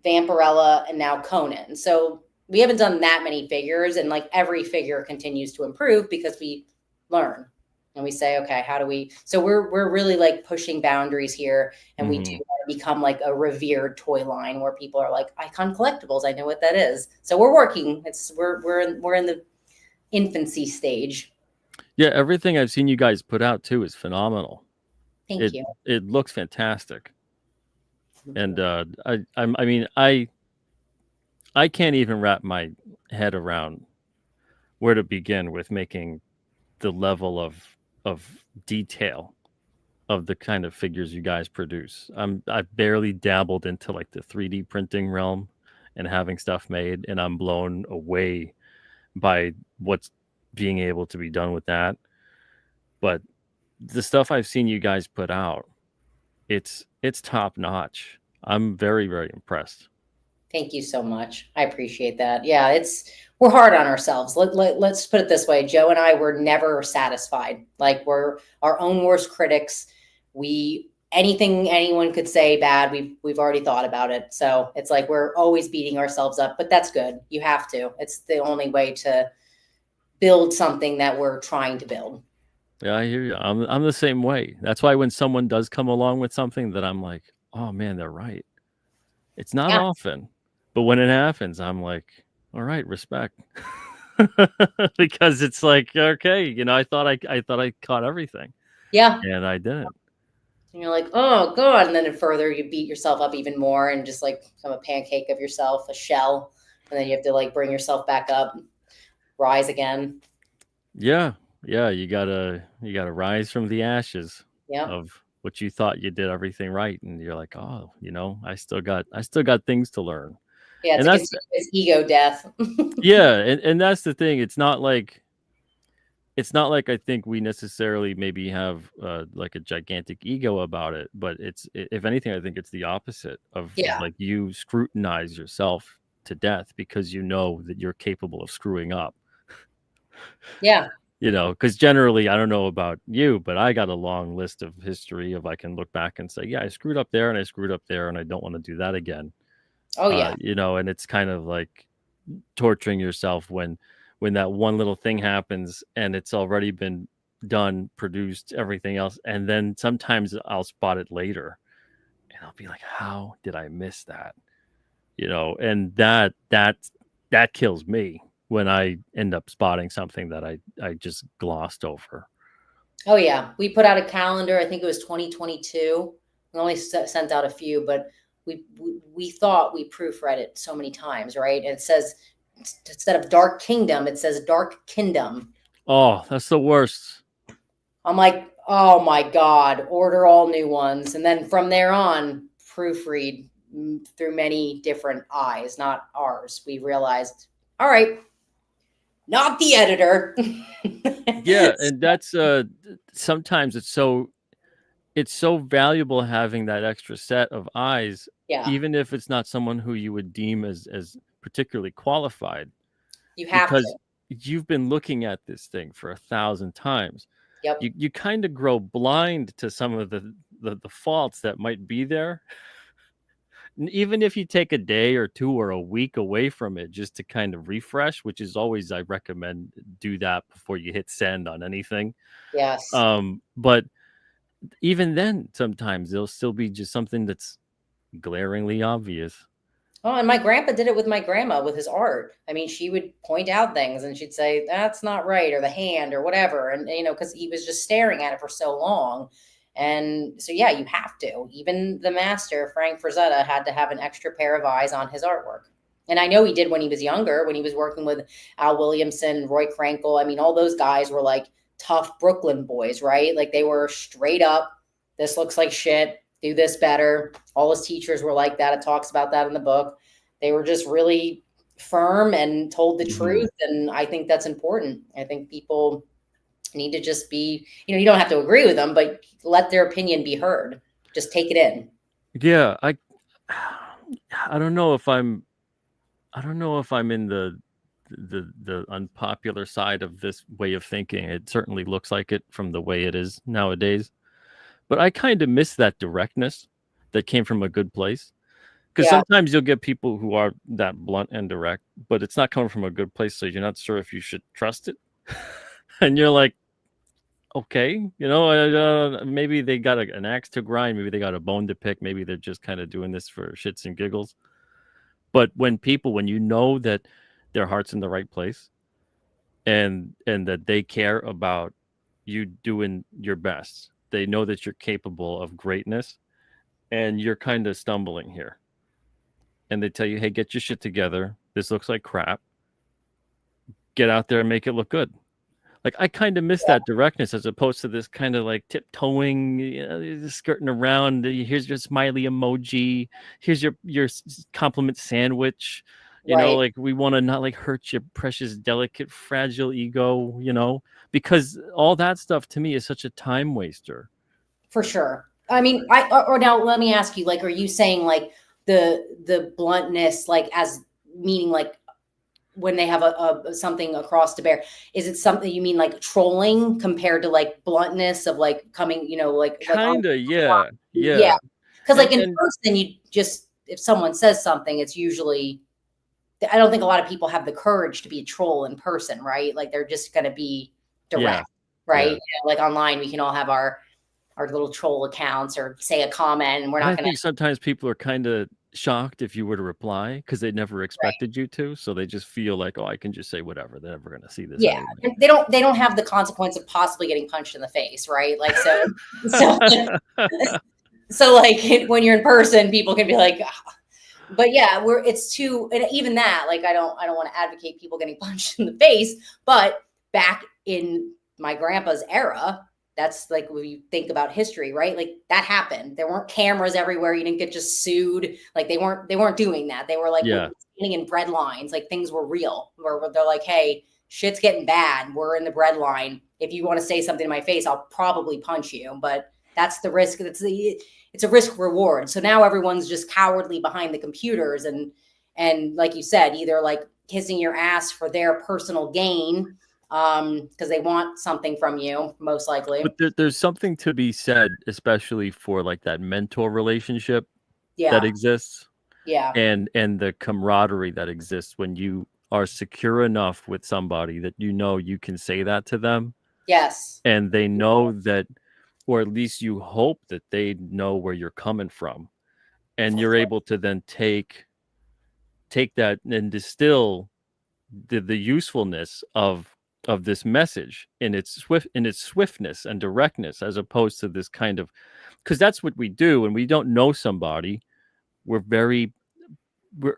Vampirella, and now Conan. So we haven't done that many figures, and like every figure continues to improve because we learn and we say, okay, how do we? So we're really like pushing boundaries here, and we do want to become like a revered toy line where people are like, Icon Collectibles, I know what that is. So we're working. We're in the infancy stage. Yeah, everything I've seen you guys put out too is phenomenal. Thank you. It looks fantastic. And I mean, I can't even wrap my head around where to begin with making the level of detail of the kind of figures you guys produce. I've barely dabbled into like the 3D printing realm and having stuff made, and I'm blown away by what's being able to be done with that. But the stuff I've seen you guys put out, it's top notch. I'm very, very impressed. Thank you so much. I appreciate that. Yeah, we're hard on ourselves. Let's put it this way. Joe and I were never satisfied. Like, we're our own worst critics. Anything anyone could say bad, we've already thought about it. So it's like we're always beating ourselves up, but that's good. You have to. It's the only way to build something that we're trying to build. Yeah, I hear you. I'm the same way. That's why when someone does come along with something that I'm like, oh man, they're right. It's not often, but when it happens, I'm like, all right, respect. Because it's like, okay, you know, I thought I caught everything. Yeah. And I didn't. And you're like, oh god, and then further you beat yourself up even more and just like become a pancake of yourself, a shell, and then you have to like bring yourself back up, rise again. Yeah. Yeah, you gotta rise from the ashes of what you thought you did everything right, and you're like, oh, you know, I still got things to learn. Yeah, and it's ego death. Yeah, and that's the thing. It's not like I think we necessarily maybe have like a gigantic ego about it, but if anything, I think it's the opposite of like you scrutinize yourself to death because you know that you're capable of screwing up. Yeah. You know, because generally, I don't know about you, but I got a long list of history of I can look back and say, yeah, I screwed up there and I screwed up there and I don't want to do that again. Oh yeah. You know, and it's kind of like torturing yourself when that one little thing happens and it's already been done, produced, everything else, and then sometimes I'll spot it later and I'll be like, how did I miss that? You know, and that kills me when I end up spotting something that I just glossed over. Oh yeah, we put out a calendar. I think it was 2022. We only sent out a few, but we thought we proofread it so many times, right? And it says, instead of Dark Kingdom, it says Dark Kingdom. Oh, that's the worst. I'm like, oh my God, order all new ones. And then from there on, proofread through many different eyes, not ours. We realized, all right, not the editor. Yeah, and that's sometimes it's so valuable having that extra set of eyes, even if it's not someone who you would deem as particularly qualified. You have because you've been looking at this thing for 1,000 times. Yep. You kind of grow blind to some of the faults that might be there. Even if you take a day or two or a week away from it just to kind of refresh, which is always, I recommend do that before you hit send on anything. Yes. But even then, sometimes there'll still be just something that's glaringly obvious. Oh, and my grandpa did it with my grandma with his art. I mean, she would point out things and she'd say, that's not right, or the hand or whatever. And, you know, because he was just staring at it for so long. And so, yeah, you have to. Even the master, Frank Frazetta, had to have an extra pair of eyes on his artwork. And I know he did when he was younger, when he was working with Al Williamson, Roy Krenkel. I mean, all those guys were like tough Brooklyn boys, right? Like they were straight up, this looks like shit, do this better. All his teachers were like that. It talks about that in the book. They were just really firm and told the truth. And I think that's important. I think people need to just be, you know, you don't have to agree with them, but let their opinion be heard. Just take it in. Yeah, I don't know if I'm in the unpopular side of this way of thinking. It certainly looks like it from the way it is nowadays. But I kind of miss that directness that came from a good place. Because sometimes you'll get people who are that blunt and direct, but it's not coming from a good place. So you're not sure if you should trust it. And you're like, okay, maybe they got an axe to grind, maybe they got a bone to pick, maybe they're just kind of doing this for shits and giggles. But when you know that their heart's in the right place, and that they care about you doing your best, they know that you're capable of greatness, and you're kind of stumbling here, and they tell you, hey, get your shit together, this looks like crap, get out there and make it look good. Like, I kind of miss that directness, as opposed to this kind of like tiptoeing, just skirting around. Here's your smiley emoji. Here's your compliment sandwich. Right. Like, we want to not like hurt your precious, delicate, fragile ego, because all that stuff to me is such a time waster. For sure. I mean, or now let me ask you, like, are you saying like the bluntness, like, as meaning like when they have a something across to bear, is it something you mean like trolling compared to like bluntness of like coming, like Kinda, yeah. Because like in person, you just, if someone says something, it's usually, I don't think a lot of people have the courage to be a troll in person, right? Like, they're just going to be direct, right? Yeah. Like online, we can all have our little troll accounts or say a comment, and we're not I going think sometimes people are kind of shocked if you were to reply, because they never expected you to, so they just feel like, oh, I can just say whatever, they're never going to see this anyway. They don't have the consequence of possibly getting punched in the face, right? Like, so like when you're in person, people can be like, oh. But yeah, it's too, and even that, like, I don't want to advocate people getting punched in the face, but back in my grandpa's era, that's like, when you think about history, right? Like, that happened. There weren't cameras everywhere. You didn't get just sued. Like, they weren't doing that. They were like standing in bread lines. Like, things were real, where they're like, hey, shit's getting bad. We're in the bread line. If you want to say something to my face, I'll probably punch you. But that's the risk. It's a risk reward. So now everyone's just cowardly behind the computers, and like you said, either like kissing your ass for their personal gain, because they want something from you, most likely. But there's something to be said, especially for like that mentor relationship that exists, and the camaraderie that exists when you are secure enough with somebody that you can say that to them. Yes. And they know that, or at least you hope that they know where you're coming from, and you're able to then take that and distill the usefulness of this message in its swiftness and directness, as opposed to this kind of, because that's what we do when we don't know somebody. We're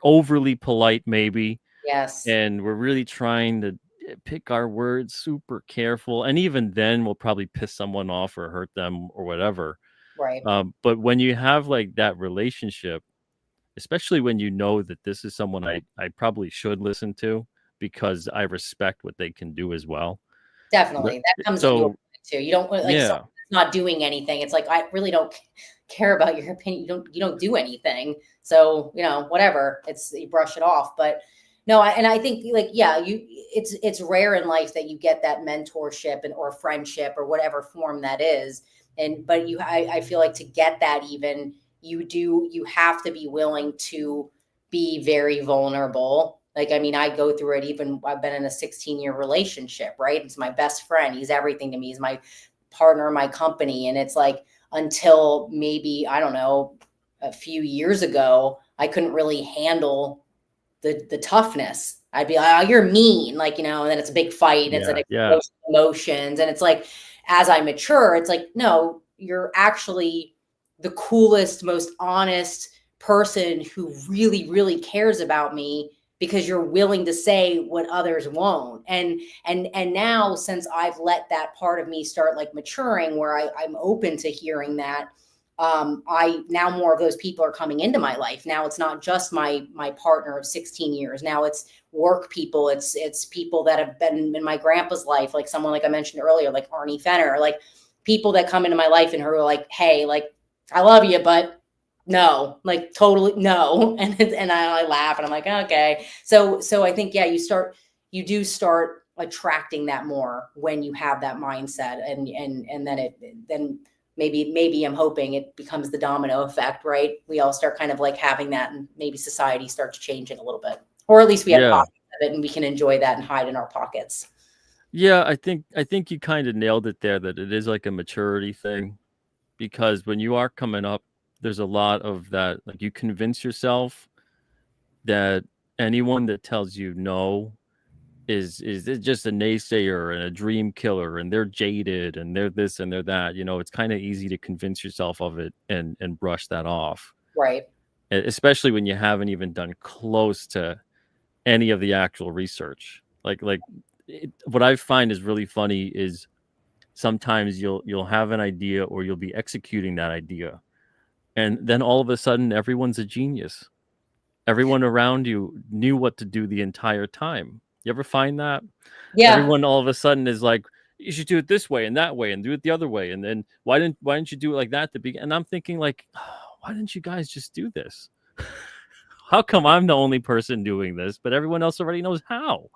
overly polite, maybe. Yes. And we're really trying to pick our words super careful, and even then we'll probably piss someone off or hurt them or whatever. Right. But when you have like that relationship, especially when you know that this is someone I probably should listen to, because I respect what they can do as well. Definitely. That comes into it too. You don't like yeah. not doing anything. It's like, I really don't care about your opinion. You don't do anything. So, whatever, you brush it off. But no, I think like, it's rare in life that you get that mentorship or friendship or whatever form that is. But I feel like to get that, even you have to be willing to be very vulnerable. Like, I mean, I go through it. Even I've been in a 16-year relationship, right? It's my best friend. He's everything to me. He's my partner in my company. And it's like, until maybe, I don't know, a few years ago, I couldn't really handle the toughness. I'd be like, oh, you're mean. Like, and then it's a big fight. It's an explosion of emotions. And it's like, as I mature, it's like, no, you're actually the coolest, most honest person who really, really cares about me, because you're willing to say what others won't. And now, since I've let that part of me start like maturing, where I'm open to hearing that, now more of those people are coming into my life. Now it's not just my partner of 16 years. Now it's work people. It's people that have been in my grandpa's life, like someone like I mentioned earlier, like Arnie Fenner, like people that come into my life and who are like, hey, like, I love you, but no, like, totally no. And I laugh and I'm like, okay. So I think, you do start attracting that more when you have that mindset, and then maybe I'm hoping it becomes the domino effect, right? We all start kind of like having that, and maybe society starts changing a little bit, or at least we have pockets of it and we can enjoy that and hide in our pockets. Yeah, I think you kind of nailed it there, that it is like a maturity thing, because when you are coming up, there's a lot of that. Like, you convince yourself that anyone that tells you no is just a naysayer and a dream killer, and they're jaded and they're this and they're that. It's kind of easy to convince yourself of it and brush that off, Right. especially when you haven't even done close to any of the actual research. What I find is really funny is sometimes you'll have an idea, or you'll be executing that idea, and then all of a sudden everyone's a genius. Everyone around you knew what to do the entire time. You ever find that? Yeah. Everyone all of a sudden is like, you should do it this way and that way and do it the other way. And then why didn't you do it like that to begin? And I'm thinking, like, why didn't you guys just do this? How come I'm the only person doing this, but everyone else already knows how?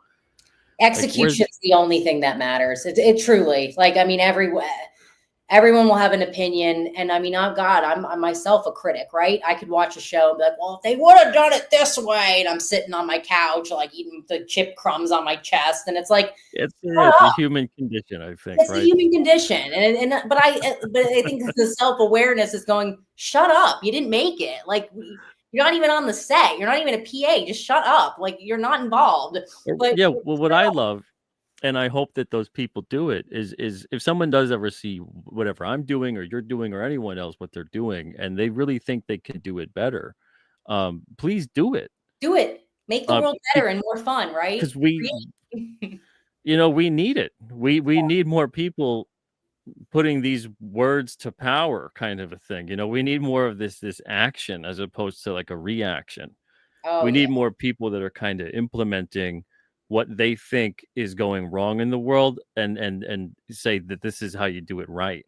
Execution is the only thing that matters. It truly, like, I mean, everyone will have an opinion. And I mean, I'm myself a critic, right? I could watch a show and be like, well, if they would have done it this way, and I'm sitting on my couch, like eating the chip crumbs on my chest. And it's like, it's a human condition, I think. It's right? a human condition. But I think the self-awareness is going, shut up. You didn't make it. Like, you're not even on the set. You're not even a PA. Just shut up. Like, you're not involved. But yeah, well, what I love, and I hope that those people do it, is if someone does ever see whatever I'm doing or you're doing or anyone else what they're doing, and they really think they can do it better, please do it. Do it. Make the world better and more fun, right? Because we need it. We need more people putting these words to power, kind of a thing. We need more of this action as opposed to like a reaction. We need more people that are kind of implementing what they think is going wrong in the world, and say that this is how you do it right.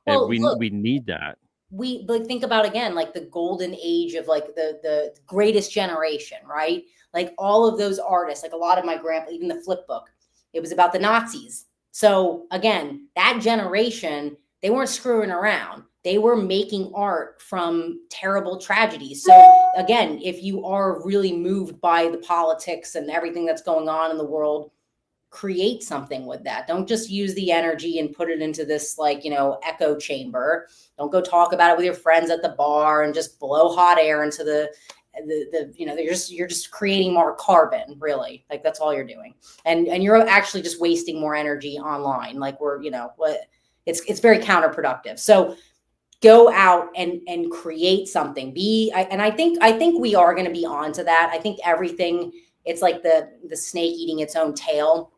Well, and we need that. We think about, again, like the golden age of like the greatest generation, right? Like all of those artists, like a lot of my grandpa, even the flip book, it was about the Nazis. So again, that generation, they weren't screwing around. They were making art from terrible tragedies. So again, if you are really moved by the politics and everything that's going on in the world, create something with that. Don't just use the energy and put it into this, like, echo chamber. Don't go talk about it with your friends at the bar and just blow hot air into the you're just creating more carbon, really. Like, that's all you're doing. And you're actually just wasting more energy online. Like, it's very counterproductive. So go out and create something. I think we are going to be on to that. I think everything, it's like the snake eating its own tail.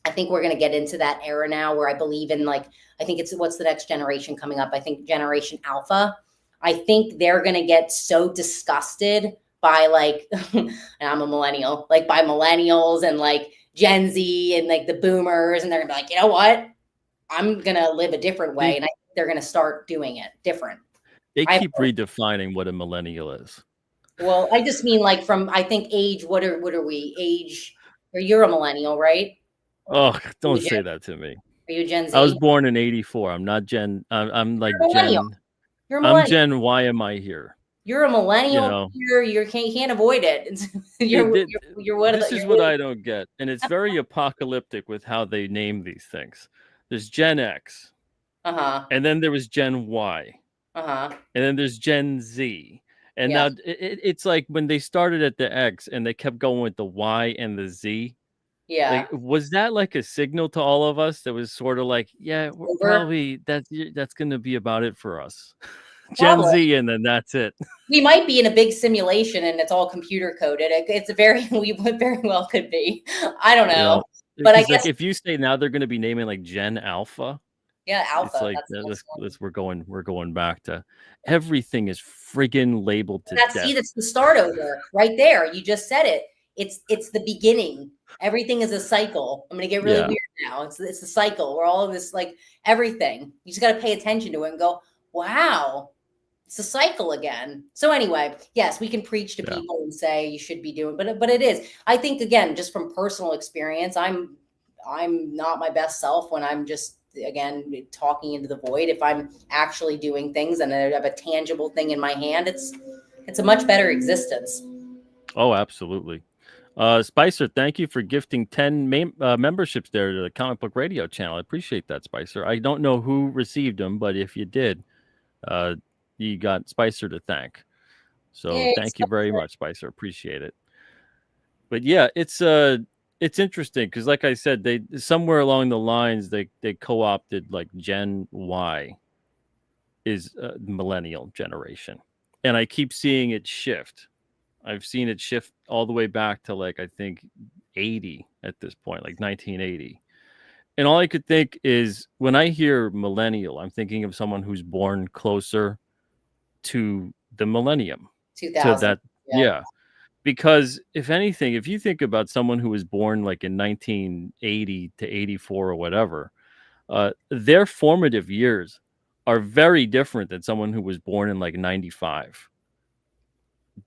I think we're going to get into that era now, where I believe in, like, I think what's the next generation coming up? I think Generation Alpha. I think they're going to get so disgusted by, like, and I'm a millennial, like by millennials and like Gen Z and like the boomers. And they're gonna be like, you know what? I'm going to live a different way. And I think they're going to start doing it different. They keep redefining what a millennial is. Well, I just mean, like, from, I think, age, what are we? Age, or you're a millennial, right? Oh, don't say that to me. Are you Gen Z? I was born in '84. I'm not Gen. I'm like Gen. You're a millennial. I'm Gen. Why am I here? You're a millennial. You can't avoid it. You're what? This is what I don't get, and it's very apocalyptic with how they name these things. There's Gen X. And then there was Gen Y. And then there's Gen Z. And now it's like when they started at the X and they kept going with the Y and the Z. Yeah. Like, was that like a signal to all of us that was sort of like, yeah, probably that's going to be about it for us. Gen Z, and then that's it. We might be in a big simulation and it's all computer coded. We very well could be. I don't know. But I guess, like, if you say now they're going to be naming like Gen Alpha. Yeah, Alpha. It's like we're going back to everything is friggin' labeled to death. That's the start over right there. You just said it. It's the beginning. Everything is a cycle. I'm gonna get really weird now. It's a cycle where all of this, like, everything. You just got to pay attention to it and go, wow, it's a cycle again. So anyway, yes, we can preach to people and say you should be doing, but it is. I think, again, just from personal experience, I'm not my best self when I'm just, again, talking into the void. If I'm actually doing things and I have a tangible thing in my hand, it's a much better existence. Oh, absolutely. Spicer, thank you for gifting 10 memberships there to the Comic Book Radio channel. I appreciate that, Spicer. I don't know who received them, but if you did, you got Spicer to thank. So Yay, thank you very Spicer. much, Spicer. Appreciate it. But yeah, it's interesting because, like I said, they somewhere along the lines they co-opted like Gen Y is millennial generation, and I keep seeing it shift. I've seen it shift all the way back to like I think 80 at this point, like 1980. And all I could think is when I hear millennial, I'm thinking of someone who's born closer to the millennium. 2000. To that, yeah. Because if anything, if you think about someone who was born like in 1980 to 84 or whatever, their formative years are very different than someone who was born in like 95.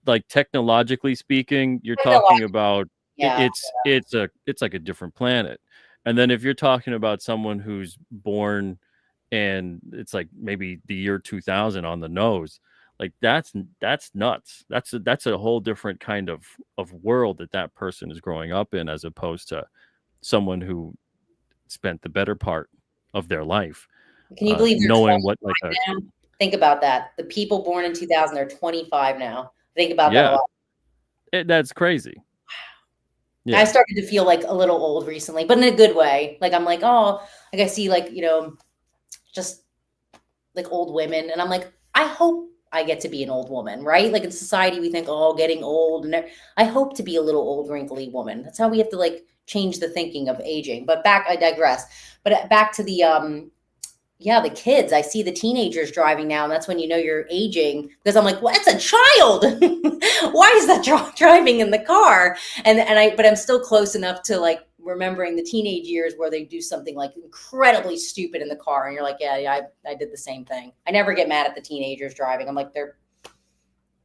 Like technologically speaking, you're talking about Yeah. it's like a different planet. And then if you're talking about someone who's born and it's like maybe the year 2000 on the nose, like that's nuts. That's a whole different kind of world that person is growing up in, as opposed to someone who spent the better part of their life Can you believe they're knowing 25 what like now? Think about that. The people born in 2000 are 25 now. Think about that a lot. that's crazy. I started to feel like a little old recently, but in a good way. Like I'm like, oh, like I see like, just like old women, and I'm like, I hope I get to be an old woman, right? Like in society, we think, oh, getting old, and I hope to be a little old, wrinkly woman. That's how we have to like change the thinking of aging. But I digress. But back to the the kids. I see the teenagers driving now, and that's when you know you're aging, because I'm like, well, that's a child. Why is that driving in the car? But I'm still close enough to like remembering the teenage years where they do something like incredibly stupid in the car, and you're like, yeah, I did the same thing. I never get mad at the teenagers driving. I'm like, they're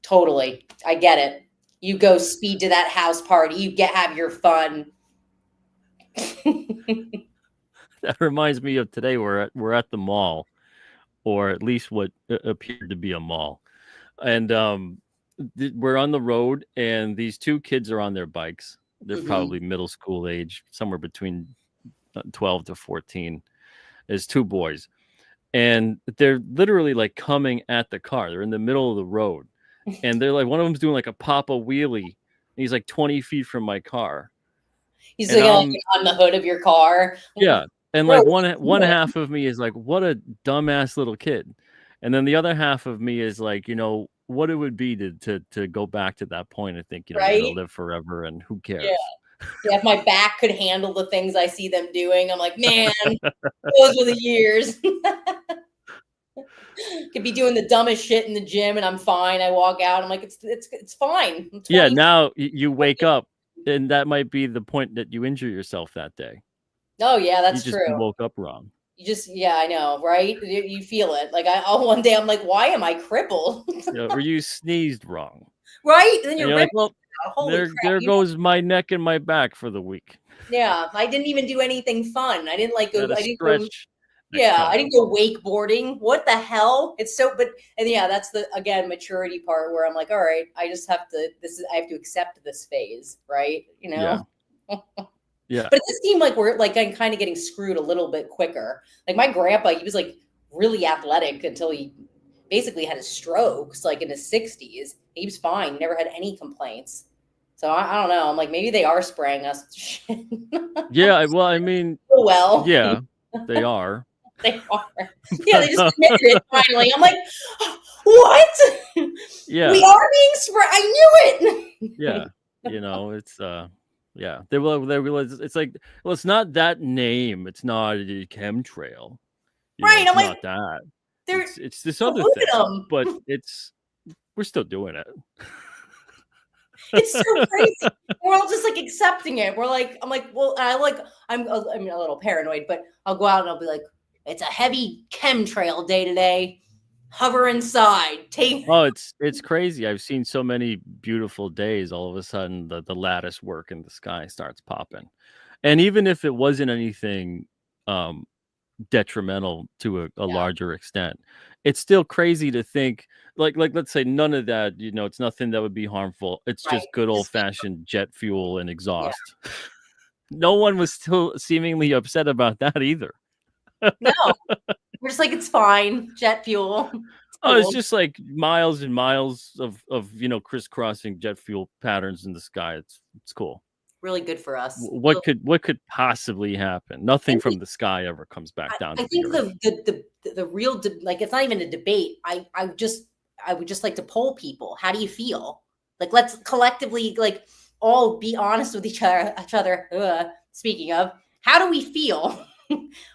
totally, I get it. You go speed to that house party, you have your fun. That reminds me of today. We're at the mall, or at least what appeared to be a mall, and we're on the road, and these two kids are on their bikes. They're probably middle school age, somewhere between 12 to 14. There's two boys, and they're literally like coming at the car. They're in the middle of the road, and they're like, one of them's doing like a papa wheelie. And he's like 20 feet from my car. He's like on the hood of your car. Yeah. And like one half of me is like, what a dumbass little kid. And then the other half of me is like, what it would be to go back to that point and think, right? You're gonna live forever and who cares? Yeah, if my back could handle the things I see them doing, I'm like, man, those were the years. Could be doing the dumbest shit in the gym and I'm fine. I walk out, I'm like, it's fine. Yeah, now you wake up and that might be the point that you injure yourself that day. Oh yeah, that's true. You woke up wrong. You just, I know, right? You feel it. Like one day I'm like, why am I crippled? Or you sneezed wrong. Right? And then you're like, well, there goes my neck and my back for the week. Yeah, I didn't even do anything fun. I didn't like go. I didn't stretch. I didn't go wakeboarding. What the hell? It's so, that's the maturity part where I'm like, all right, I just have to. I have to accept this phase, right? Yeah. Yeah. But it just seemed like I'm kind of getting screwed a little bit quicker. Like my grandpa, he was like really athletic until he basically had his strokes, like in his 60s. He was fine, never had any complaints. So I don't know. I'm like, maybe they are spraying us. Yeah, well, I mean, yeah, they are. They are. Yeah, they just admitted it finally. I'm like, what? Yeah, we are being sprayed. I knew it. Yeah, it's yeah. It's like, well, it's not that name. It's not a chemtrail. Right. I'm like, not that. It's this other thing. But we're still doing it. It's so crazy. We're all just like accepting it. I'm like, well, I'm a little paranoid, but I'll go out and I'll be like, it's a heavy chemtrail day today. Hover inside. Oh, it's crazy. I've seen so many beautiful days. All of a sudden, the lattice work in the sky starts popping, and even if it wasn't anything detrimental to a larger extent. It's still crazy to think like let's say none of that, it's nothing that would be harmful. It's Right. just good old fashioned jet fuel and Yeah. exhaust. No one was still seemingly upset about that either. No, we're just like, it's fine. Jet fuel. It's Oh, it's cool. just like miles and miles of crisscrossing jet fuel patterns in the sky. It's cool. Really good for us. What could possibly happen? Nothing from the sky ever comes back down to I think the earth. the real like, it's not even a debate. I would just like to poll people. How do you feel? Like, let's collectively like all be honest with each other. Speaking of, how do we feel?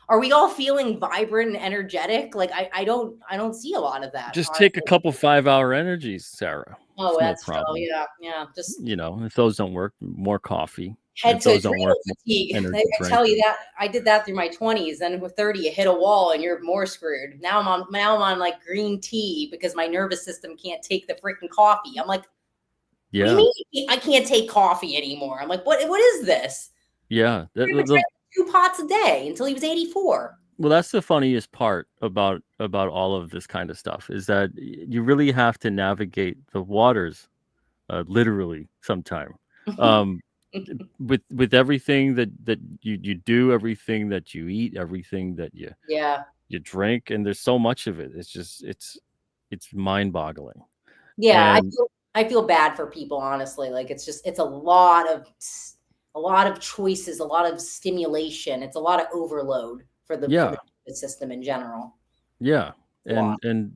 Are we all feeling vibrant and energetic? Like, I don't see a lot of that. Just honestly. take a couple 5-hour energies, Sarah. Oh, It's that's no problem. true. Yeah. Just If those don't work, more coffee. head If to those don't work, adrenal fatigue. energy I drink. tell you that I did that through my 20s. Then with 30, you hit a wall and you're more screwed. Now I'm on like green tea because my nervous system can't take the freaking coffee. I'm like, Yeah. what do you mean I can't take coffee anymore? I'm like, what is this? Yeah. Pretty much drank 2 pots a day until he was 84. Well, that's the funniest part about all of this kind of stuff is that you really have to navigate the waters, literally sometime. With everything that you do, everything that you eat, everything that you drink, and there's so much of it. It's just it's mind-boggling. Yeah, And I feel bad for people, honestly. Like, it's a lot of choices, a lot of stimulation. It's a lot of overload for the nervous system in general. yeah, and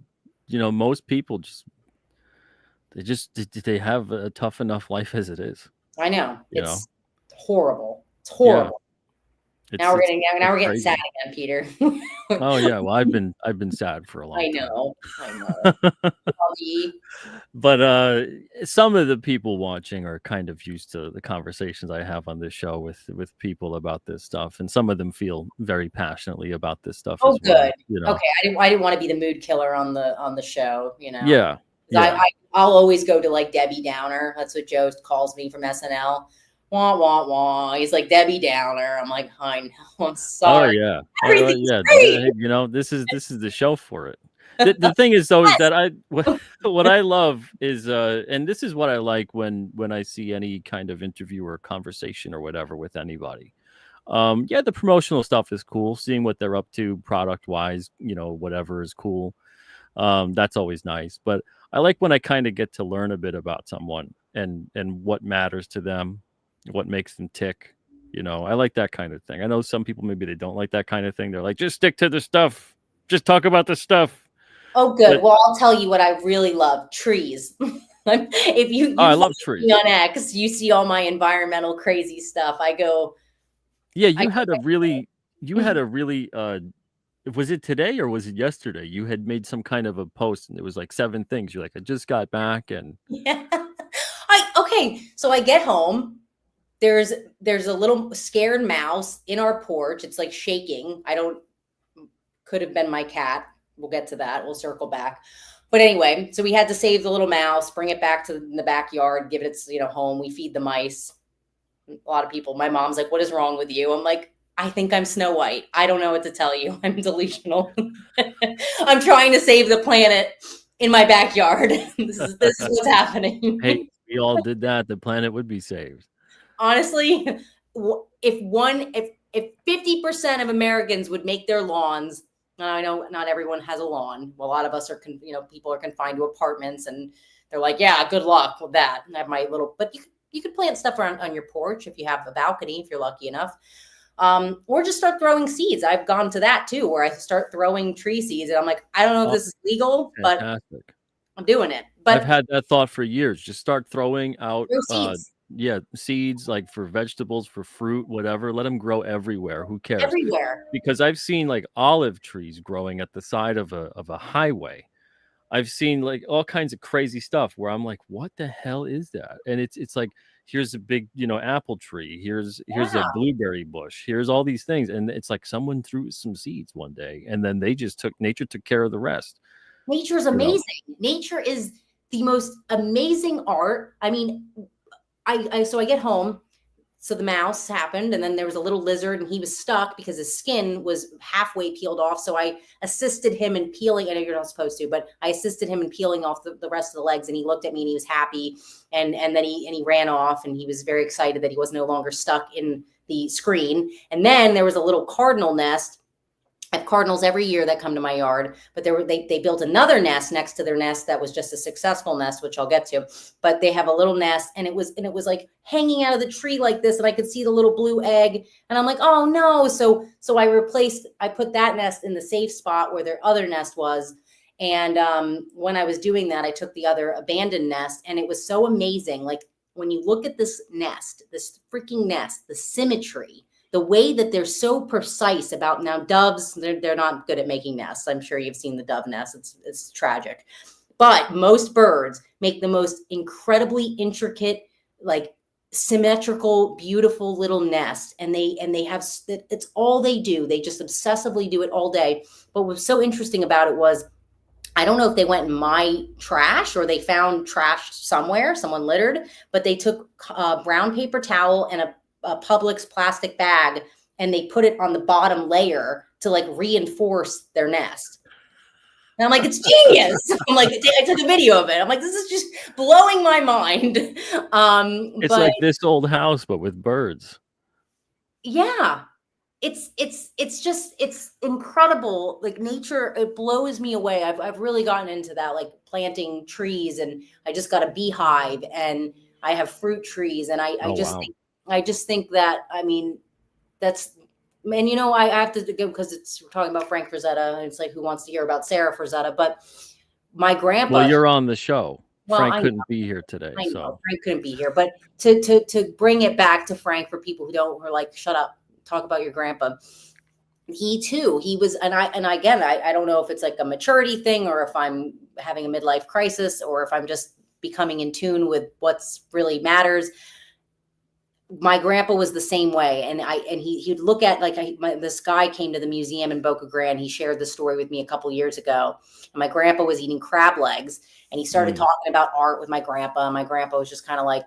most people they have a tough enough life as it is. I know. You It's horrible. It's horrible. Now we're getting crazy. sad again, Peter. Oh yeah, well I've been sad for a long time. I know. But some of the people watching are kind of used to the conversations I have on this show with people about this stuff, and some of them feel very passionately about this stuff. Oh, as well, good. Okay, I didn't want to be the mood killer on the show. Yeah. I'll always go to like Debbie Downer. That's what Joe calls me from SNL. Wah wah wah. He's like, Debbie Downer. I'm like, I know. I'm sorry. Oh yeah. Everything's great. This is the show for it. The thing is though is that what I love is and this is what I like when I see any kind of interview or conversation or whatever with anybody. The promotional stuff is cool. Seeing what they're up to product wise, whatever is cool. That's always nice. But I like when I kind of get to learn a bit about someone and what matters to them, what makes them tick. I like that kind of thing. I know some people maybe they don't like that kind of thing. They're like, just stick to the stuff. Just talk about the stuff. Oh, good. Well, I'll tell you what I really love: trees. If you I love trees. On X, you see all my environmental crazy stuff. I go. Yeah, you had a really. Was it today or was it yesterday? You had made some kind of a post and it was like 7 things. You're like, I just got back and. Yeah. Okay. So I get home. There's a little scared mouse in our porch. It's like shaking. Could have been my cat. We'll get to that. We'll circle back. But anyway, so we had to save the little mouse, bring it back to the backyard, give it its, home. We feed the mice. A lot of people, my mom's like, what is wrong with you? I'm like, I think I'm Snow White. I don't know what to tell you. I'm delusional. I'm trying to save the planet in my backyard. This is what's happening. Hey, we all did that. The planet would be saved. Honestly, if 50% of Americans would make their lawns, I know not everyone has a lawn. Well, a lot of us are, people are confined to apartments, and they're like, yeah, good luck with that. And I have my little, but you could plant stuff on your porch if you have a balcony, if you're lucky enough. Or just start throwing seeds. I've gone to that too, where I start throwing tree seeds, and I'm like, I don't know if this is legal, fantastic. But I'm doing it. But I've had that thought for years. Just start throwing out seeds. Seeds like for vegetables, for fruit, whatever. Let them grow everywhere. Who cares? Everywhere. Because I've seen like olive trees growing at the side of a highway. I've seen like all kinds of crazy stuff where I'm like, what the hell is that? And it's like, here's a big, apple tree. Here's a blueberry bush. Here's all these things. And it's like someone threw some seeds one day and then nature took care of the rest. Nature is amazing. Nature is the most amazing art. I mean, so I get home, so the mouse happened, and then there was a little lizard, and he was stuck because his skin was halfway peeled off. So I assisted him in peeling. I know you're not supposed to, but I assisted him in peeling off the rest of the legs, and he looked at me and he was happy. And then he ran off, and he was very excited that he was no longer stuck in the screen. And then there was a little cardinal nest. I have cardinals every year that come to my yard, but they built another nest next to their nest that was just a successful nest, which I'll get to. But they have a little nest, and it was like hanging out of the tree like this, and I could see the little blue egg, and I'm like, oh no! So I put that nest in the safe spot where their other nest was, and when I was doing that, I took the other abandoned nest, and it was so amazing. Like when you look at this nest, this freaking nest, the symmetry. The way that they're so precise about now doves, they're not good at making nests. I'm sure you've seen the dove nest. It's tragic. But most birds make the most incredibly intricate, like symmetrical, beautiful little nest. And they have, it's all they do. They just obsessively do it all day. But what's so interesting about it was, I don't know if they went in my trash or they found trash somewhere, someone littered, but they took a brown paper towel and a Publix plastic bag, and they put it on the bottom layer to like reinforce their nest. And I'm like, it's genius. I'm like, I took a video of it. I'm like, this is just blowing my mind. It's like this old house, but with birds. Yeah. It's incredible. Like nature, it blows me away. I've really gotten into that, like planting trees, and I just got a beehive, and I have fruit trees, and I just think that, I mean, that's, and you know, I have to go because we're talking about Frank Frazetta, and it's like, who wants to hear about SARA Frazetta? But my grandpa. Well, you're on the show. Well, Frank couldn't be here today. I know Frank couldn't be here, but to bring it back to Frank for people who are like, shut up, talk about your grandpa. He was, and again, I don't know if it's like a maturity thing, or if I'm having a midlife crisis, or if I'm just becoming in tune with what's really matters. My grandpa was the same way. And he'd look at, like, this guy came to the museum in Boca Grande. He shared the story with me a couple years ago. And my grandpa was eating crab legs, and he started talking about art with my grandpa. And my grandpa was just kind of like,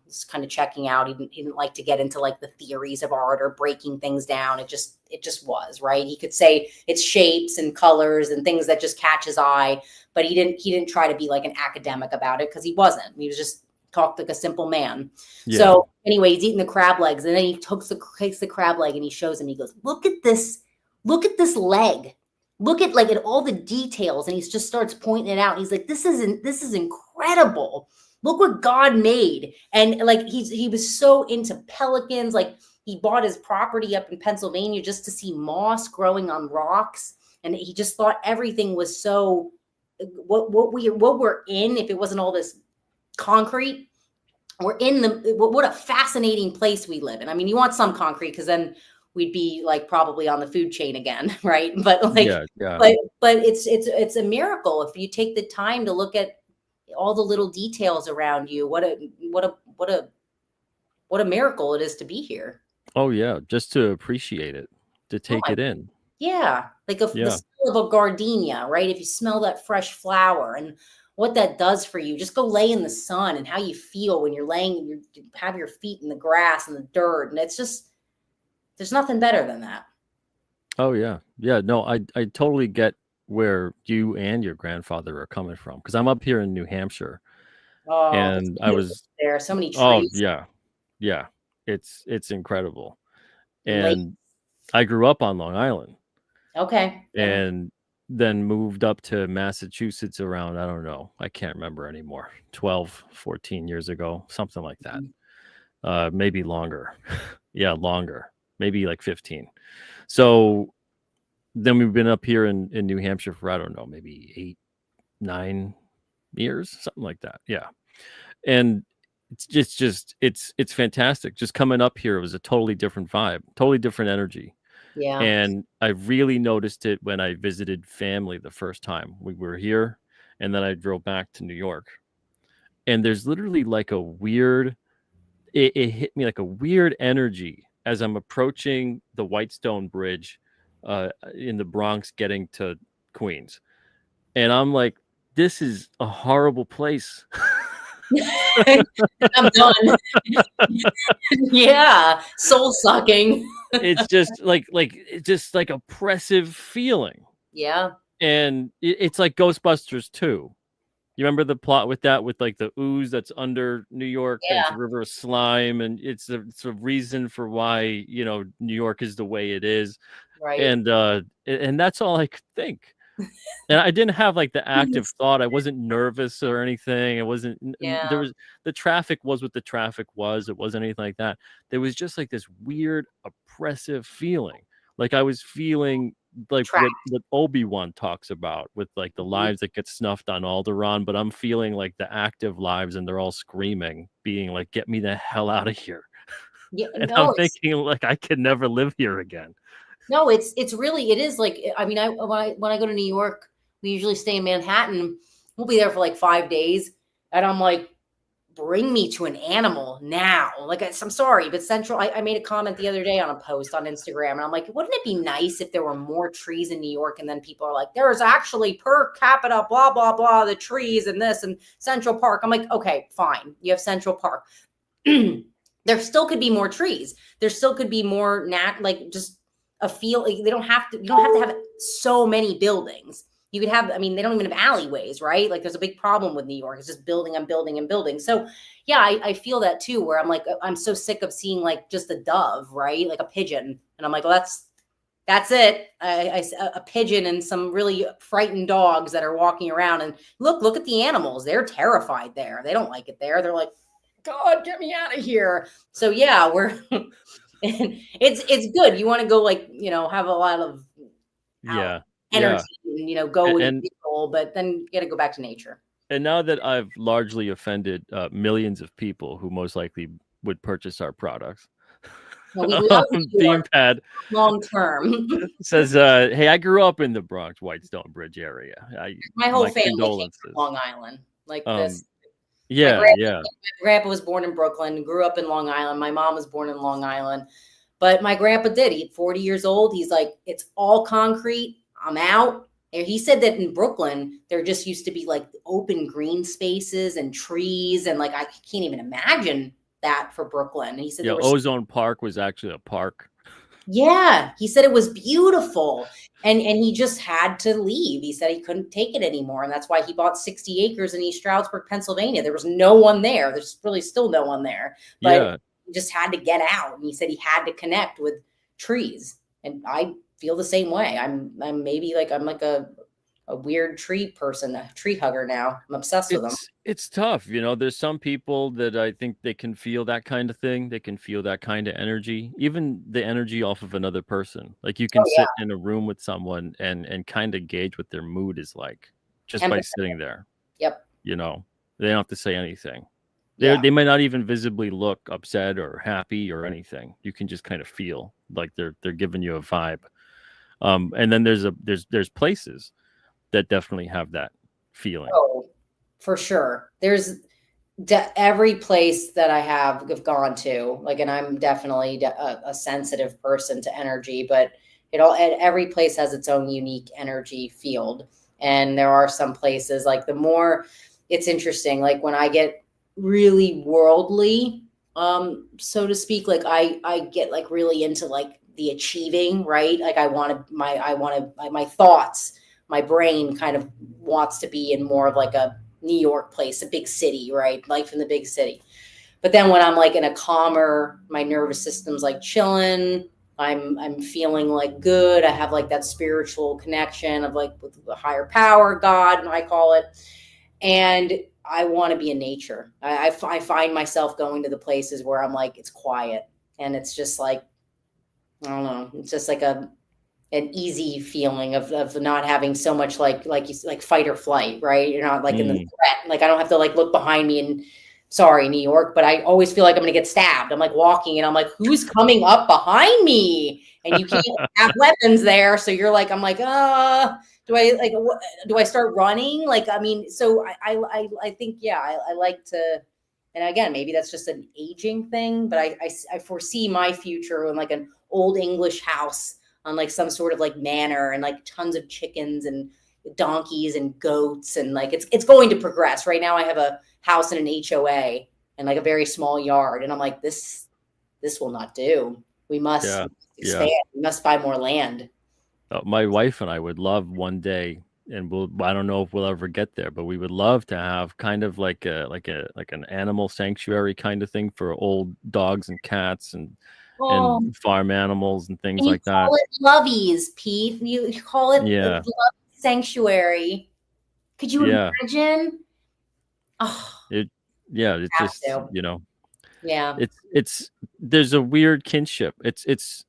just kind of checking out. He didn't like to get into like the theories of art or breaking things down. It just was, right. He could say it's shapes and colors and things that just catch his eye, but he didn't try to be like an academic about it, because he wasn't. He was just talked like a simple man. Yeah. So anyway, he's eating the crab legs, and then he takes the crab leg and he shows him. He goes, look at this leg. Look at at all the details. And he just starts pointing it out. He's like, this is incredible. Look what God made. And like, he was so into pelicans. Like, he bought his property up in Pennsylvania just to see moss growing on rocks. And he just thought everything was so, what we're in, if it wasn't all this concrete, we're in what a fascinating place we live in. I mean, you want some concrete, because then we'd be like probably on the food chain again, right? But like, yeah. but it's a miracle if you take the time to look at all the little details around you. What a miracle it is to be here. Oh yeah, just to appreciate it, to take it in. Yeah, like the smell of a gardenia, right? If you smell that fresh flower and what that does for you, just go lay in the sun, and how you feel when you're laying, you have your feet in the grass and the dirt. And it's just, there's nothing better than that. Oh yeah. Yeah. No, I totally get where you and your grandfather are coming from, because I'm up here in New Hampshire. Oh, and there are so many trees. Oh yeah. Yeah. It's incredible. And I grew up on Long Island. Okay. And then moved up to Massachusetts around, I don't know, I can't remember anymore, 12, 14 years ago, something like that. Maybe longer. Yeah, longer, maybe like 15. So then we've been up here in New Hampshire for, I don't know, maybe 8-9 years, something like that. Yeah. And it's fantastic. Just coming up here, it was a totally different vibe, totally different energy. Yeah. And I really noticed it when I visited family the first time. We were here, and then I drove back to New York. And there's literally like a weird, it hit me like a weird energy as I'm approaching the Whitestone Bridge in the Bronx getting to Queens. And I'm like, this is a horrible place. I'm done. Yeah, soul sucking. It's just like oppressive feeling. Yeah. And it's like Ghostbusters 2. You remember the plot with that, with like the ooze that's under New York, and it's a Yeah. river of slime, and it's a reason for why, you know, New York is the way it is. Right. And that's all I could think. And I didn't have like the active thought. I wasn't nervous or anything. It wasn't there Yeah. was the traffic was what the traffic was. It wasn't anything like that. There was just like this weird oppressive feeling. Like I was feeling like Trapped. what Obi-Wan talks about with like the lives that get snuffed on Alderaan, but I'm feeling like the active lives, and they're all screaming, being like, "Get me the hell out of here." Yeah, And no, I'm it's thinking like I could never live here again. no, it's really, it is like, I mean, when I go to New York, we usually stay in Manhattan. We'll be there for like 5 days, and I'm like, bring me to an animal now. Like, I'm sorry, but Central. I made a comment the other day on a post on Instagram, and I'm like, wouldn't it be nice if there were more trees in New York? And then people are like, there's actually per capita, blah blah blah, the trees and this and Central Park. I'm like, okay, fine, you have Central Park. There still could be more trees. There still could be more like just a feel. Like, they don't have to. You don't have to have so many buildings. You could have, I mean, they don't even have alleyways, right? Like, there's a big problem with New York. It's just building and building and building. So yeah, I feel that too, where I'm like, I'm so sick of seeing like just a dove, right? Like a pigeon. And I'm like, well, that's it. A pigeon and some really frightened dogs that are walking around, and look at the animals. They're terrified there. They don't like it there. They're like, God, get me out of here. So yeah, it's good. You want to go, like, you know, have a lot of Yeah. energy Yeah. and, you know, go with And people, but then you got to go back to nature. And now that I've largely offended millions of people who most likely would purchase our products, No, we love New York ThemePad long term. says, "Hey, I grew up in the Bronx, Whitestone Bridge area. My whole My family came condolences." from Long Island, like this. Yeah, My yeah. grandpa was born in Brooklyn, grew up in Long Island. My mom was born in Long Island, but my grandpa did. He's 40 years old. He's like, it's all concrete. I'm out. And he said that in Brooklyn, there just used to be like open green spaces and trees. And like, I can't even imagine that for Brooklyn. And he said, Yeah, Ozone Park was actually a park. yeah, he said it was beautiful. And he just had to leave. He said he couldn't take it anymore. And that's why he bought 60 acres in East Stroudsburg, Pennsylvania. There was no one there. There's really still no one there. But Yeah. he just had to get out. And he said he had to connect with trees. And I feel the same way. I'm maybe like, I'm like a weird tree person, a tree hugger now. I'm obsessed with them. It's tough, you know. There's some people that I think they can feel that kind of thing. They can feel that kind of energy, even the energy off of another person. Like, you can sit in a room with someone and kind of gauge what their mood is like just by 10%. sitting there. Yep. You know, they don't have to say anything. Yeah. They might not even visibly look upset or happy or anything. You can just kind of feel like they're giving you a vibe. And then there's places that definitely have that feeling. Oh, for sure. There's every place that I have gone to, like, and I'm definitely a sensitive person to energy, but every place has its own unique energy field. And there are some places, like, the more, it's interesting, like when I get really worldly, so to speak, like I get like really into like the achieving, right? Like my thoughts, my brain kind of wants to be in more of like a New York place, a big city, right? Life in the big city. But then when I'm like in a calmer, my nervous system's like chilling, I'm feeling like good. I have like that spiritual connection of like with a higher power, God, I call it. And I want to be in nature. I find myself going to the places where I'm like, it's quiet. And it's just like, I don't know. It's just like an easy feeling of not having so much like fight or flight, right? You're not like in the threat. Like, I don't have to like look behind me and, sorry, New York, but I always feel like I'm going to get stabbed. I'm like walking and I'm like, who's coming up behind me? And you can't have weapons there. So you're like, I'm like, do I start running? Like, I mean, so I think, yeah, I like to, and again, maybe that's just an aging thing, but I foresee my future in like an old English house on like some sort of like manor and like tons of chickens and donkeys and goats. And like, it's going to progress. Right now I have a house in an HOA and like a very small yard. And I'm like, this will not do. We must expand. We must buy more land. My wife and I would love one day, and I don't know if we'll ever get there, but we would love to have kind of like an animal sanctuary kind of thing for old dogs and cats and farm animals and things like that. Call it Lovies, Pete. You call it Yeah. Love Sanctuary. Could you imagine? Oh, it's just, you know, yeah. It's there's a weird kinship. It's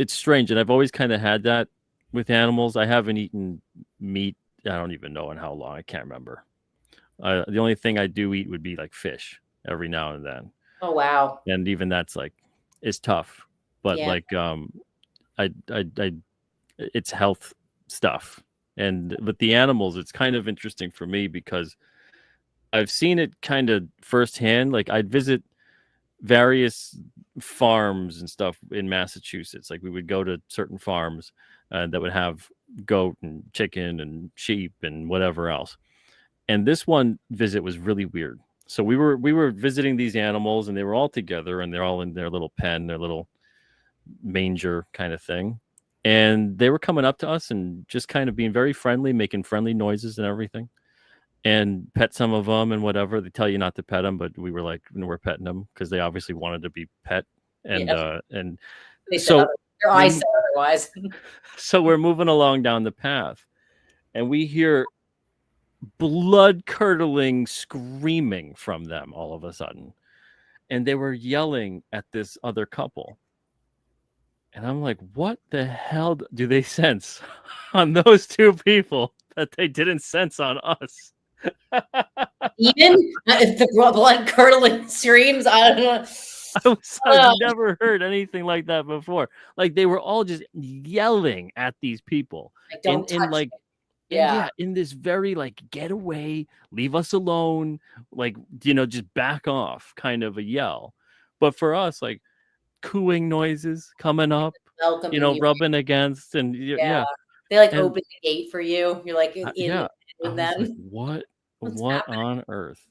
strange, and I've always kind of had that with animals. I haven't eaten meat. I don't even know in how long. I can't remember. The only thing I do eat would be like fish every now and then. Oh wow! And even that's like, it's tough. But like, I it's health stuff. And with the animals, it's kind of interesting for me because I've seen it kind of firsthand. Like I'd visit various farms and stuff in Massachusetts. Like we would go to certain farms that would have goat and chicken and sheep and whatever else. And this one visit was really weird. So we were visiting these animals, and they were all together, and they're all in their little pen, their little manger kind of thing. And they were coming up to us and just kind of being very friendly, making friendly noises and everything. And pet some of them and whatever. They tell you not to pet them, but we were like, we're petting them because they obviously wanted to be pet. And and they so their eyes said otherwise. So we're moving along down the path, and we hear blood-curdling screaming from them all of a sudden, and they were yelling at this other couple. And I'm like, what the hell do they sense on those two people that they didn't sense on us? Even if the blood curdling screams, I don't know. I've never heard anything like that before. Like they were all just yelling at these people, like, don't touch like, in this very like, get away, leave us alone, like, you know, just back off kind of a yell. But for us, like cooing noises coming up, welcoming you know, rubbing against, and they like open the gate for you. You're like with them. Like, what on earth?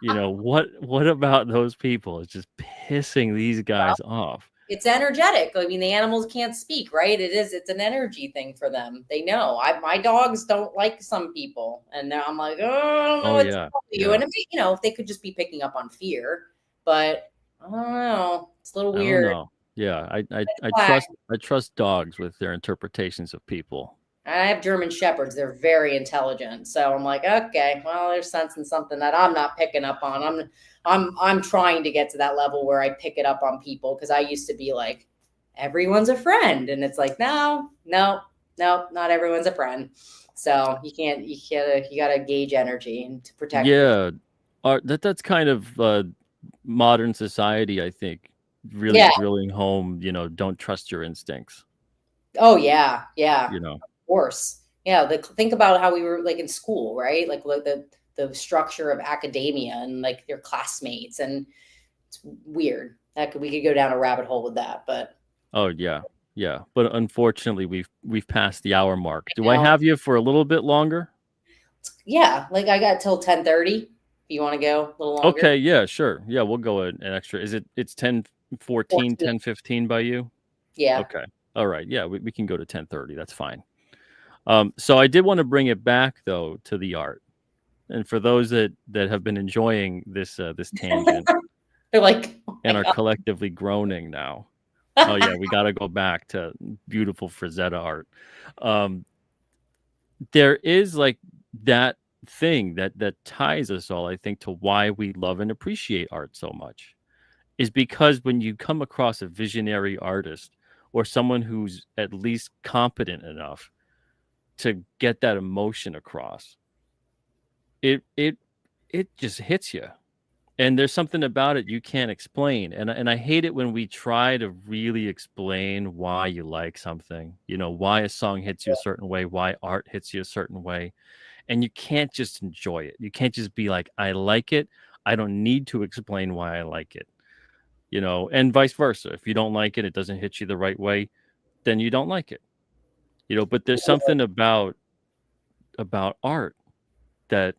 You know, what about those people is just pissing these guys off? It's energetic. I mean, the animals can't speak, right? It's an energy thing for them. They know. My dogs don't like some people, and I'm like, oh, I don't know what to tell you. And I mean, you know, if they could just be picking up on fear, but I don't know. It's a little weird. I don't know. Yeah, I trust dogs with their interpretations of people. I have German Shepherds. They're very intelligent. So I'm like, okay, well, they're sensing something that I'm not picking up on. I'm trying to get to that level where I pick it up on people, because I used to be like, everyone's a friend. And it's like, no, not everyone's a friend. So you gotta gauge energy and to protect. Yeah. That's kind of modern society, I think, really drilling home, you know, don't trust your instincts. Oh yeah. Yeah. You know. Course. Yeah, think about how we were like in school, right? Like the structure of academia and like your classmates, and it's weird. We could go down a rabbit hole with that, but oh yeah. But unfortunately, we've passed the hour mark. Do I have you for a little bit longer? Yeah, like I got till 10:30. If you want to go a little longer. Okay, yeah, sure. Yeah, we'll go an extra. It's 10:14, 10:15 by you? Yeah. Okay. All right. Yeah, we can go to 10:30. That's fine. So I did want to bring it back though to the art, and for those that have been enjoying this tangent, they're like, and are collectively groaning now. Oh yeah, we got to go back to beautiful FRAZETTA art. There is like that thing that ties us all, I think, to why we love and appreciate art so much, is because when you come across a visionary artist or someone who's at least competent enough to get that emotion across, it just hits you. And there's something about it you can't explain. And I hate it when we try to really explain why you like something, you know, why a song hits you a certain way, why art hits you a certain way. And you can't just enjoy it. You can't just be like, I like it. I don't need to explain why I like it, you know, and vice versa. If you don't like it, it doesn't hit you the right way, then you don't like it. You know, but there's something about art that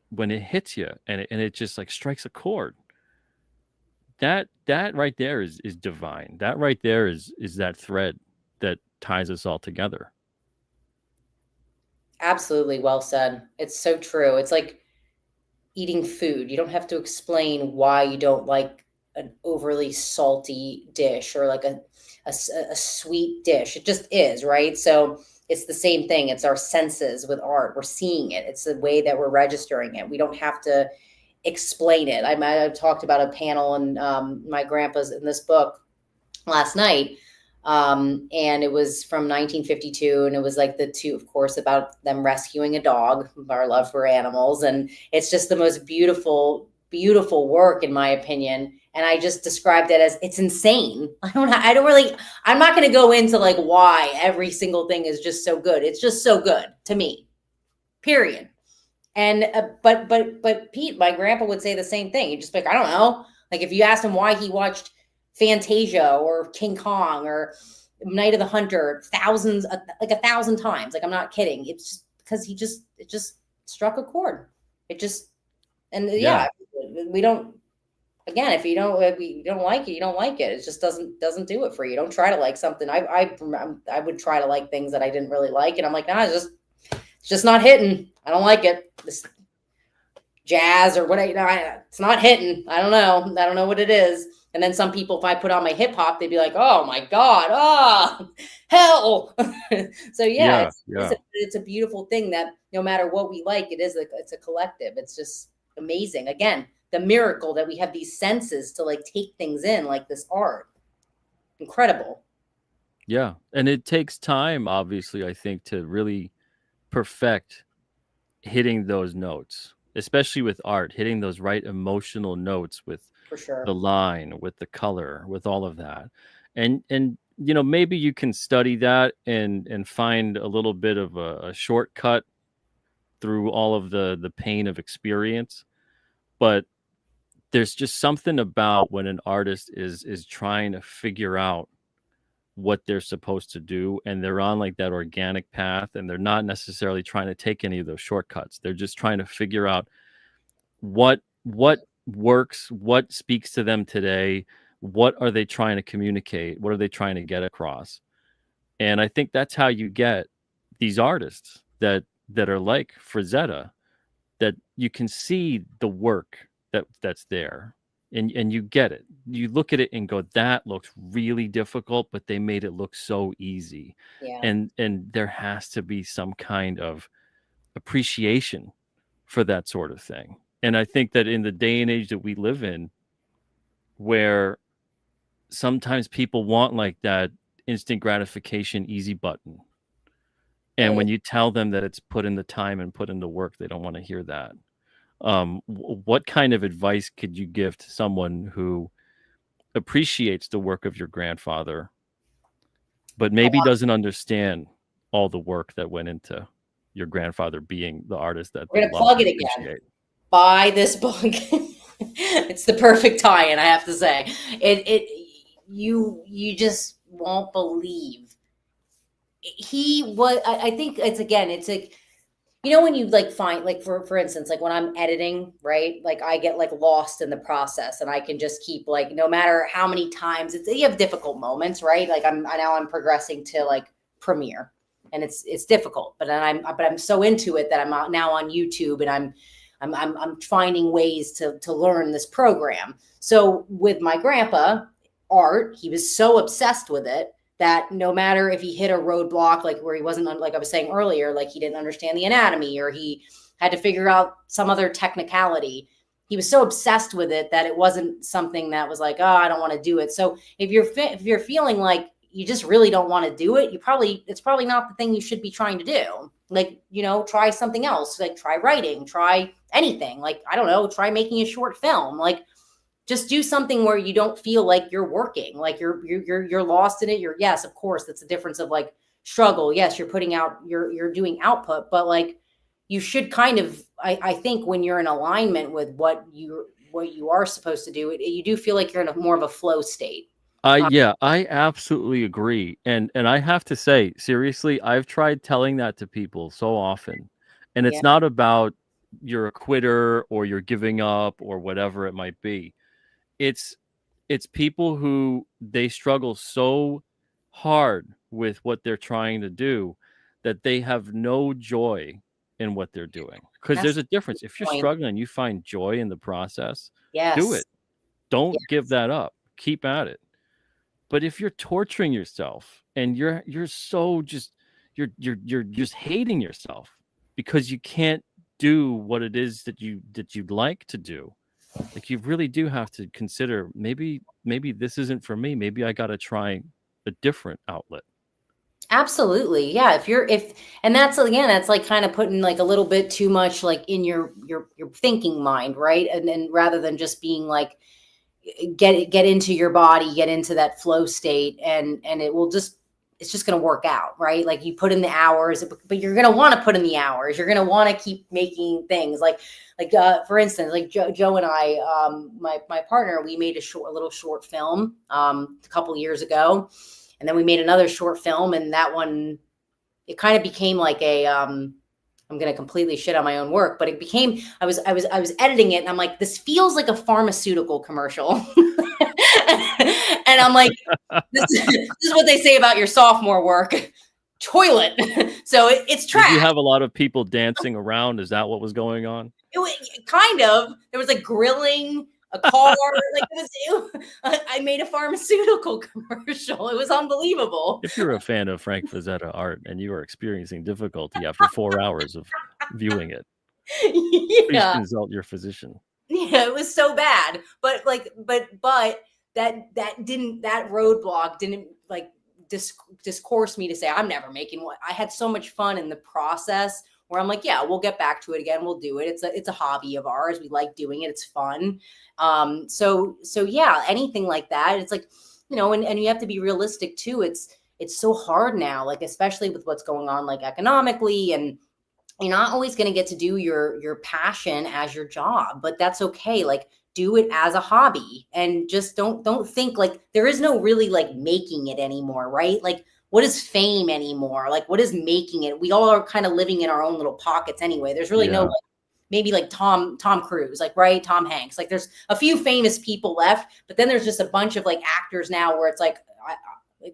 when it hits you and it just like strikes a chord, that right there is divine. That right there is that thread that ties us all together. Absolutely, well said. It's so true. It's like eating food. You don't have to explain why you don't like an overly salty dish or like a sweet dish. It just is, right? So it's the same thing. It's our senses with art. We're seeing it. It's the way that we're registering it. We don't have to explain it. I talked about a panel in my grandpa's in this book last night. And it was from 1952, and it was like the two, of course, about them rescuing a dog, our love for animals. And it's just the most beautiful, beautiful work, in my opinion. And I just described it as, it's insane. I'm not going to go into like why every single thing is just so good. It's just so good to me, period. And, but Pete, my grandpa would say the same thing. He'd just be like, I don't know. Like if you asked him why he watched Fantasia or King Kong or Night of the Hunter like 1,000 times. Like, I'm not kidding. It's just because it just struck a chord. It just, and yeah, we don't, again, if you don't like it, you don't like it. It just doesn't do it for you. Don't try to like something. I would try to like things that I didn't really like. And I'm like, nah, it's just not hitting. I don't like it. This jazz or what, it's not hitting. I don't know what it is. And then some people, if I put on my hip hop, they'd be like, oh my God, hell. So it's a beautiful thing that no matter what we like, it's a collective. It's just amazing. Again, the miracle that we have these senses to like take things in, like this art. Incredible. Yeah. And it takes time, obviously, I think, to really perfect hitting those notes, especially with art, hitting those right emotional notes with for sure the line, with the color, with all of that. And maybe you can study that and find a little bit of a shortcut through all of the pain of experience. But there's just something about when an artist is trying to figure out what they're supposed to do, and they're on like that organic path, and they're not necessarily trying to take any of those shortcuts. They're just trying to figure out what works, what speaks to them today, what are they trying to communicate, what are they trying to get across. And I think that's how you get these artists that are like Frazetta, that you can see the work that's there, and you get it. You look at it and go, that looks really difficult, but they made it look so easy. Yeah. And there has to be some kind of appreciation for that sort of thing. And I think that in the day and age that we live in, where sometimes people want like that instant gratification, easy button. And when you tell them that it's put in the time and put in the work, they don't want to hear that. What kind of advice could you give to someone who appreciates the work of your grandfather, but maybe doesn't understand all the work that went into your grandfather being the artist that we're going to plug it again? Buy this book. It's the perfect tie-in, I have to say. You just won't believe. I think it's like, when you like find, like for instance, like when I'm editing, right? Like I get like lost in the process, and I can just keep like, no matter how many times you have difficult moments, right? Like I'm progressing to like Premiere, and it's difficult, but I'm so into it that I'm now on YouTube, and I'm finding ways to learn this program. So with my grandpa art, he was so obsessed with it that no matter if he hit a roadblock, like where he wasn't, like I was saying earlier, like he didn't understand the anatomy, or he had to figure out some other technicality, he was so obsessed with it that it wasn't something that was like, oh, I don't want to do it. So if you're feeling like you just really don't want to do it, it's probably not the thing you should be trying to do. Like, try something else, like try writing, try anything, like, I don't know, try making a short film, like just do something where you don't feel like you're working, like you're lost in it. Yes, of course, that's the difference of like struggle. Yes, you're putting out, you're doing output, but like you should kind of, I think when you're in alignment with what you are supposed to do, you do feel like you're in more of a flow state. Yeah, I absolutely agree. And I have to say, seriously, I've tried telling that to people so often. And it's not about you're a quitter or you're giving up or whatever it might be. It's people who they struggle so hard with what they're trying to do that they have no joy in what they're doing. Because That's there's a difference. If you're the point. struggling, you find joy in the process, do Yes. it. Don't give that up. Keep at it. But if you're torturing yourself and you're so just you're just hating yourself because you can't do what it is that you'd like to do, like you really do have to consider maybe this isn't for me. Maybe I got to try a different outlet. Absolutely. Yeah. And that's like kind of putting like a little bit too much like in your thinking mind, right? And then rather than just being like, get into your body, get into that flow state, and it's just going to work out, right? Like you put in the hours, but you're going to want to put in the hours. You're going to want to keep making things like for instance, like Joe and I, my partner, we made a little short film a couple years ago. And then we made another short film, and that one, it kind of became like a, I'm going to completely shit on my own work, but it became, I was editing it and I'm like, this feels like a pharmaceutical commercial. And I'm like, this is what they say about your sophomore work. Toilet. So it's trash. Did you have a lot of people dancing around? Is that what was going on? It was kind of, there was like grilling, a car, I made a pharmaceutical commercial. It was unbelievable. If you're a fan of Frank Frazetta art and you are experiencing difficulty after 4 hours of viewing it, please consult your physician. Yeah, it was so bad. But that roadblock didn't like discourse me to say I'm never making one. I had so much fun in the process where I'm like, yeah, we'll get back to it again. We'll do it. It's a hobby of ours. We like doing it. It's fun. So yeah, anything like that. It's like, and you have to be realistic too. It's so hard now, like, especially with what's going on, like economically, and you're not always going to get to do your passion as your job, but that's okay. Like, do it as a hobby and just don't think like there is no really like making it anymore, right? Like, what is fame anymore? Like, what is making it? We all are kind of living in our own little pockets anyway. There's really no, like, maybe like Tom Cruise, like, right? Tom Hanks. Like, there's a few famous people left, but then there's just a bunch of like actors now where it's like,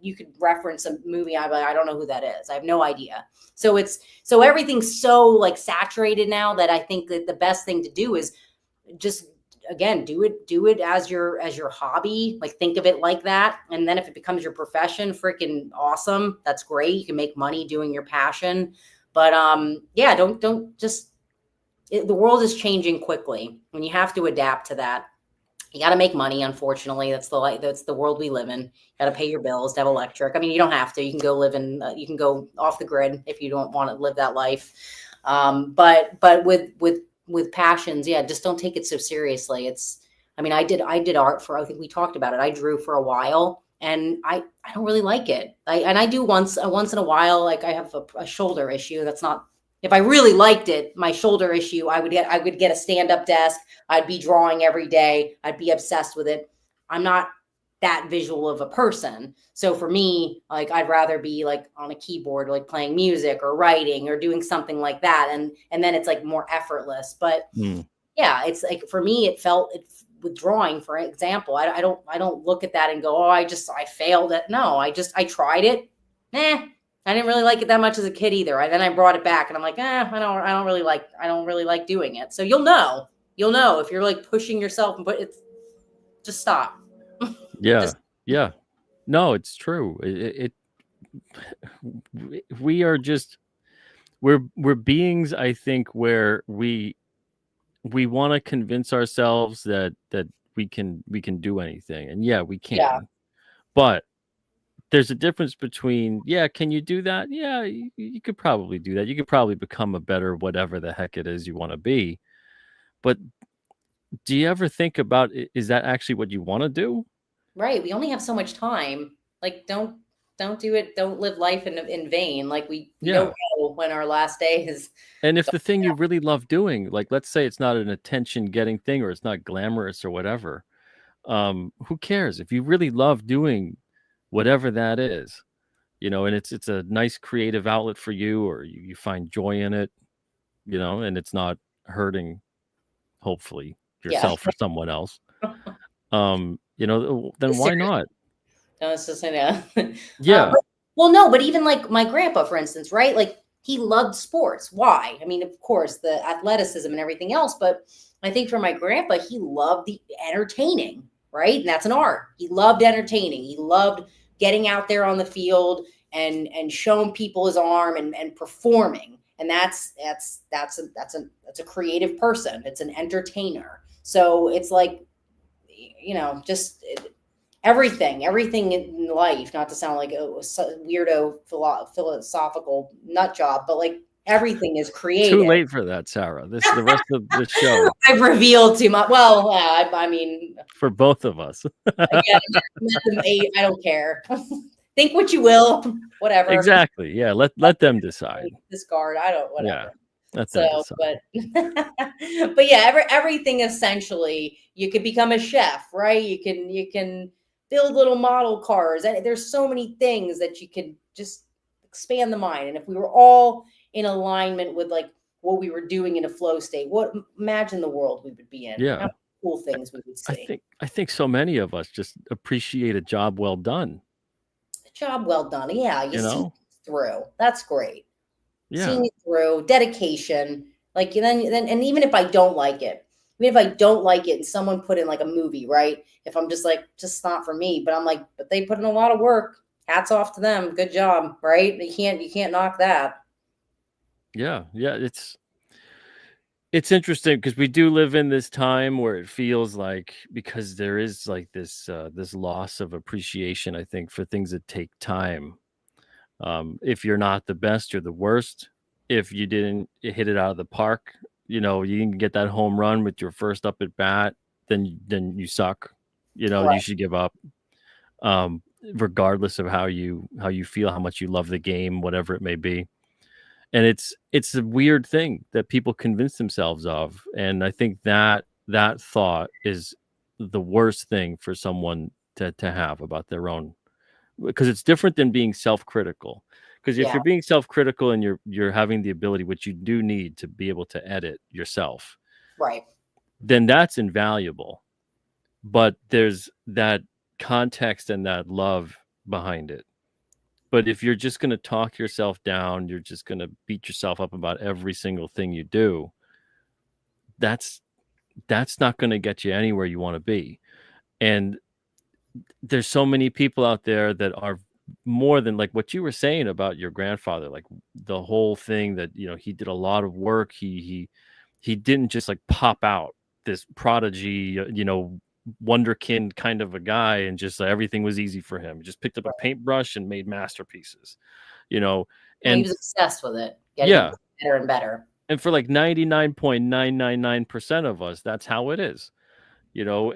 you could reference a movie. I'm like, I don't know who that is. I have no idea. So everything's so like saturated now that I think that the best thing to do is just, again, do it as your hobby. Like, think of it like that. And then if it becomes your profession, freaking awesome. That's great. You can make money doing your passion. But yeah, don't just, the world is changing quickly and you have to adapt to that. You got to make money. Unfortunately, that's the world we live in. You got to pay your bills to have electric. I mean, you don't have to, you can go live in, you can go off the grid if you don't want to live that life. But with passions, yeah, just don't take it so seriously. I did art for, I think we talked about it. I drew for a while and I don't really like it. I do once in a while, like I have a shoulder issue. That's not, if I really liked it, my shoulder issue, I would get a stand-up desk. I'd be drawing every day. I'd be obsessed with it. I'm not that visual of a person. So for me, like, I'd rather be like on a keyboard, like playing music or writing or doing something like that. And then it's like more effortless. But yeah, it's like, for me, with drawing, for example, I don't look at that and go, oh, I failed it. No, I tried it. I didn't really like it that much as a kid either. Then I brought it back and I'm like, I don't really like doing it. So you'll know if you're like pushing yourself, but it's just stop. Yeah. Yeah. No, it's true. We are just, we're beings, I think, where we want to convince ourselves that we can do anything. And yeah, we can. Yeah. But there's a difference between, can you do that? Yeah, you could probably do that. You could probably become a better whatever the heck it is you want to be. But do you ever think about, is that actually what you want to do? Right. We only have so much time. Like, don't do it. Don't live life in vain. Like, we don't know when our last day is. And if the thing you really love doing, like, let's say it's not an attention getting thing or it's not glamorous or whatever, who cares? If you really love doing whatever that is, and it's a nice creative outlet for you, or you find joy in it, and it's not hurting, hopefully, Yeah. yourself or someone else, then why not? No, it's just Yeah. Well, no, but even like my grandpa, for instance, right? Like he loved sports. Why? I mean, of course, the athleticism and everything else, but I think for my grandpa, he loved the entertaining, right? And that's an art. He loved entertaining. He loved getting out there on the field and showing people his arm and performing. And that's a creative person. It's an entertainer. So it's like, just everything in life, not to sound like a weirdo philosophical nut job, but like everything is creative. Too late for that, Sarah. The rest of the show. I've revealed too much. Well, I mean, for both of us. Yeah, I don't care. Think what you will, whatever. Exactly. Yeah. Let them decide. Discard. I don't. Whatever. Yeah. Let them decide. But yeah, everything essentially, you could become a chef, right? You can build little model cars, and there's so many things that you could just expand the mind. And if we were all in alignment with like what we were doing in a flow state, imagine the world we would be in. Yeah. How cool things we would see. I think so many of us just appreciate a job well done. A job well done. Yeah. You see it through. That's great. Yeah. Seeing it through, dedication. Like then and even if I don't like it, and someone put in like a movie, right? If I'm just like, just not for me, but I'm like, but they put in a lot of work. Hats off to them. Good job, right? You can't knock that. Yeah. Yeah. It's interesting because we do live in this time where it feels like, because there is like this loss of appreciation, I think, for things that take time. If you're not the best, you're the worst. If you didn't hit it out of the park, you didn't get that home run with your first up at bat, then you suck. Right. You should give up. Regardless of how you feel, how much you love the game, whatever it may be. And it's a weird thing that people convince themselves of. And I think that thought is the worst thing for someone to have about their own, because it's different than being self-critical. Because if you're being self-critical and you're having the ability, which you do need to be able to edit yourself, right, then that's invaluable. But there's that context and that love behind it. But if you're just going to talk yourself down, you're just going to beat yourself up about every single thing you do, that's not going to get you anywhere you want to be. And there's so many people out there that are more than like what you were saying about your grandfather, like the whole thing that, he did a lot of work. He didn't just like pop out this prodigy, wonderkind kind of a guy and just everything was easy for him. He just picked up a paintbrush and made masterpieces, and he was obsessed with it. Yeah, better and better. And for like 99.999% of us, that's how it is, but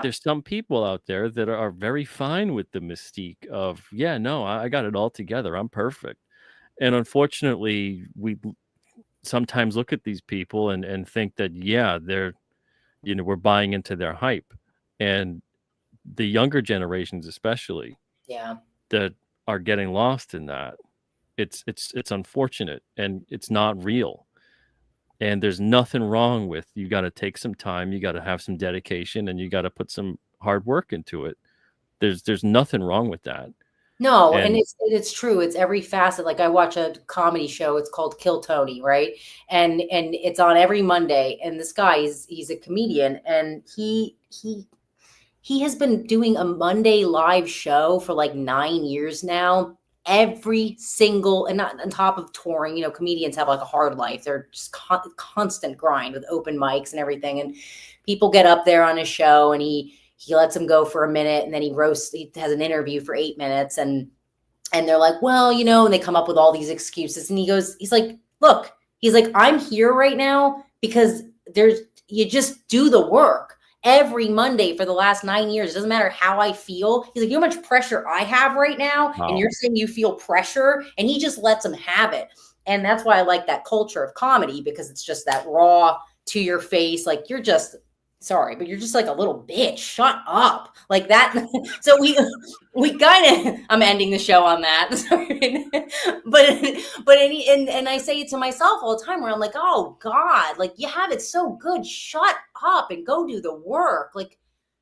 there's some people out there that are very fine with the mystique of, I got it all together, I'm perfect. And unfortunately, we sometimes look at these people and think that they're we're buying into their hype. And the younger generations especially that are getting lost in that, it's unfortunate and it's not real. And there's nothing wrong with, you got to take some time, you got to have some dedication, and you got to put some hard work into it. There's nothing wrong with that. No, and it's true. It's every facet. Like I watch a comedy show. It's called Kill Tony, right? And it's on every Monday. And this guy he's a comedian, and he has been doing a Monday live show for like 9 years now. Every single, and not on top of touring, comedians have like a hard life. They're just constant grind with open mics and everything. And people get up there on his show, and he lets them go for a minute, and then he has an interview for 8 minutes, and they're like, well, and they come up with all these excuses. And he's like, look, I'm here right now because you just do the work every Monday for the last 9 years. It doesn't matter how I feel. He's like, you know how much pressure I have right now? Wow. And you're saying you feel pressure? And he just lets them have it. And that's why I like that culture of comedy, because it's just that raw, to your face, like you're just sorry, but you're just like a little bitch. Shut up. Like that. So we kind of, I'm ending the show on that. Sorry. And I say it to myself all the time where I'm like, oh God, like you have it so good. Shut up and go do the work. Like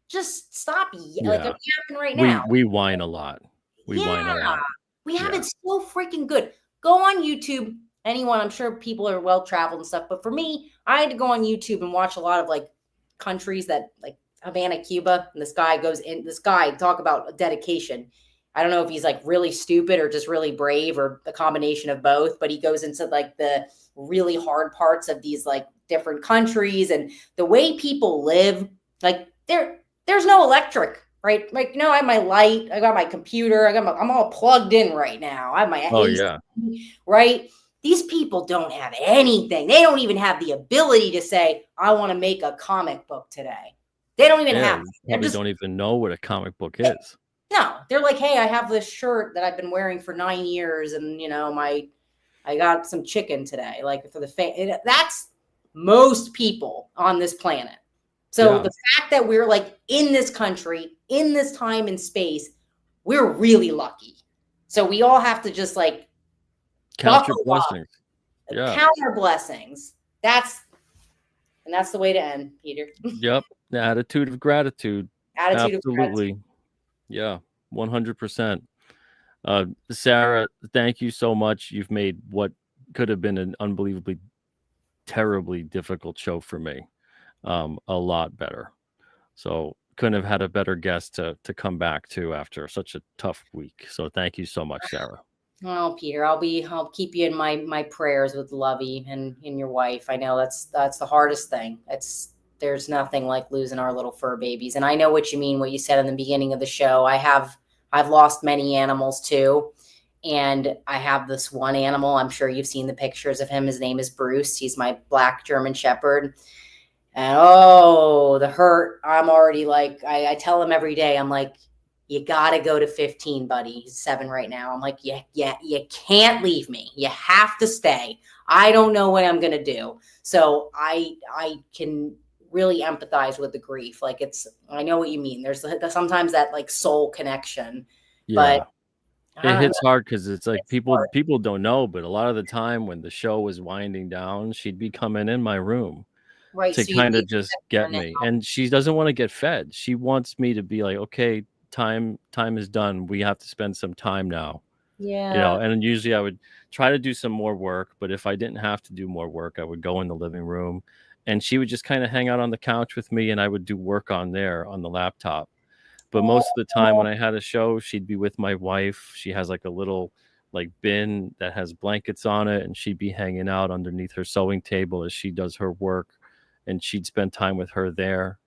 just stop. Like I'm yapping right now. We whine a lot. We whine a lot. We have it so freaking good. Go on YouTube. Anyone, I'm sure people are well traveled and stuff, but for me, I had to go on YouTube and watch a lot of like countries that like Havana, Cuba, and this guy talk about dedication. I don't know if he's like really stupid or just really brave or a combination of both, but he goes into like the really hard parts of these like different countries and the way people live. Like there's no electric, right? Like, no, I have my light, I got my computer, I'm all plugged in right now. I have my AC, right? These people don't have anything. They don't even have the ability to say, I want to make a comic book today. They don't even have. Probably don't even know what a comic book is. No, they're like, hey, I have this shirt that I've been wearing for 9 years, and I got some chicken today. Like for the that's most people on this planet. So the fact that we're like in this country, in this time and space, we're really lucky. So we all have to just like count your blessings. Count our blessings. That's the way to end, Peter. Yep. The attitude of gratitude. Absolutely. Of gratitude. Yeah. 100%. Sarah, thank you so much. You've made what could have been an unbelievably terribly difficult show for me a lot better. So couldn't have had a better guest to come back to after such a tough week. So thank you so much, Sarah. Oh, Peter, I'll keep you in my prayers with Lovey and your wife. I know that's the hardest thing. There's nothing like losing our little fur babies. And I know what you mean, what you said in the beginning of the show. I've lost many animals too. And I have this one animal. I'm sure you've seen the pictures of him. His name is Bruce. He's my black German Shepherd. And the hurt. I'm already like, I tell him every day, I'm like, you got to go to 15, buddy. He's 7 right now. I'm like, yeah, you can't leave me. You have to stay. I don't know what I'm going to do. So I can really empathize with the grief. Like I know what you mean. There's sometimes that like soul connection, but it hits hard because it's like people don't know, but a lot of the time when the show was winding down, she'd be coming in my room. Right, to kind of just get me. And she doesn't want to get fed. She wants me to be like, okay, time is done. We have to spend some time now. Yeah. And usually I would try to do some more work, but if I didn't have to do more work, I would go in the living room and she would just kind of hang out on the couch with me and I would do work on there on the laptop. But most of the time when I had a show, she'd be with my wife. She has like a little like bin that has blankets on it and she'd be hanging out underneath her sewing table as she does her work. And she'd spend time with her there.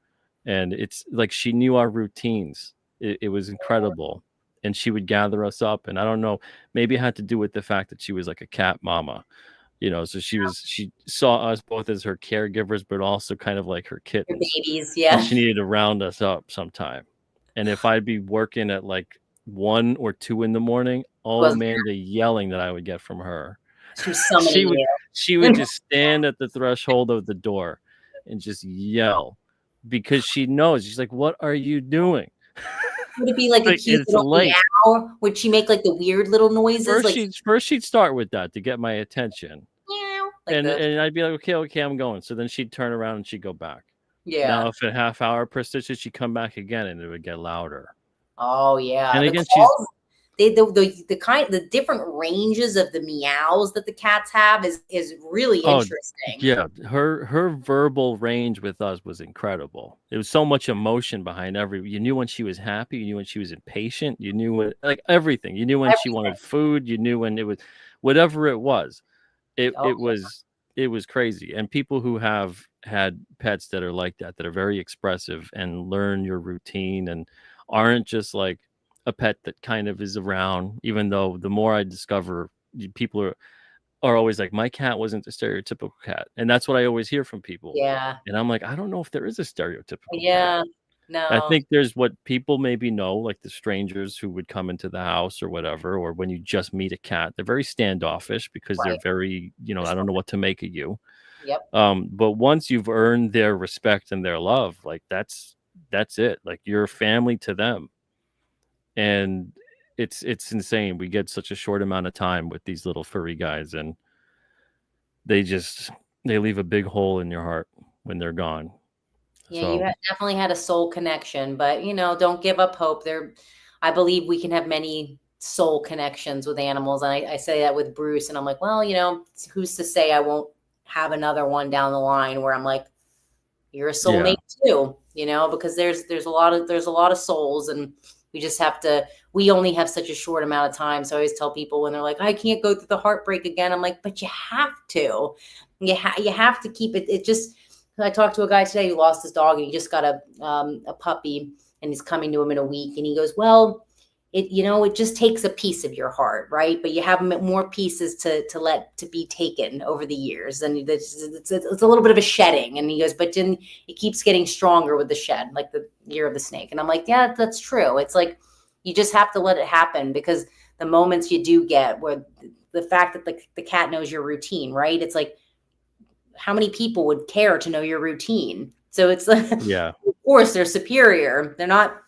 And it's like she knew our routines. It was incredible. And she would gather us up. And I don't know, maybe it had to do with the fact that she was like a cat mama, so she saw us both as her caregivers, but also kind of like her kittens. Her babies, yeah. And she needed to round us up sometime. And if I'd be working at like 1 or 2 in the morning, man, the yelling that I would get from her. She would just stand at the threshold of the door and just yell because she knows. She's like, what are you doing? Would it be like a cute little meow? Would she make like the weird little noises? First she'd start with that to get my attention. Meow. And I'd be like, okay, I'm going. So then she'd turn around and she'd go back. Yeah. Now if a half hour persisted, she'd come back again and it would get louder. Oh yeah. And again, the different ranges of the meows that the cats have is really interesting. Yeah, her verbal range with us was incredible. There was so much emotion behind you knew when she was happy, you knew when she was impatient, you knew when everything. You knew when she wanted food, you knew when it was whatever it was. It was crazy. And people who have had pets that are like that are very expressive and learn your routine and aren't just like a pet that kind of is around, even though the more I discover, people are always like, my cat wasn't the stereotypical cat. And that's what I always hear from people. Yeah. And I'm like, I don't know if there is a stereotypical cat. No. I think there's what people maybe know, like the strangers who would come into the house or whatever, or when you just meet a cat, they're very standoffish because they're very, I don't know what to make of you. Yep. But once you've earned their respect and their love, like that's it. Like you're family to them. And it's insane. We get such a short amount of time with these little furry guys, and they leave a big hole in your heart when they're gone. Yeah, So definitely had a soul connection, but don't give up hope. I believe we can have many soul connections with animals, and I say that with Bruce, and I'm like, well, who's to say I won't have another one down the line where I'm like, you're a soulmate too, because there's a lot of souls, and we only have such a short amount of time. So I always tell people when they're like, I can't go through the heartbreak again. I'm like, but you have to. You have to keep it. It just. I talked to a guy today who lost his dog, and he just got a puppy, and he's coming to him in a week. And he goes, well, it just takes a piece of your heart, right? But you have more pieces to be taken over the years, and it's a little bit of a shedding. And he goes, but then it keeps getting stronger with the shed, like the year of the snake. And I'm like, yeah, that's true. It's like you just have to let it happen, because the moments you do get, where the fact that the cat knows your routine, right? It's like, how many people would care to know your routine? So it's like, yeah, of course they're superior. They're not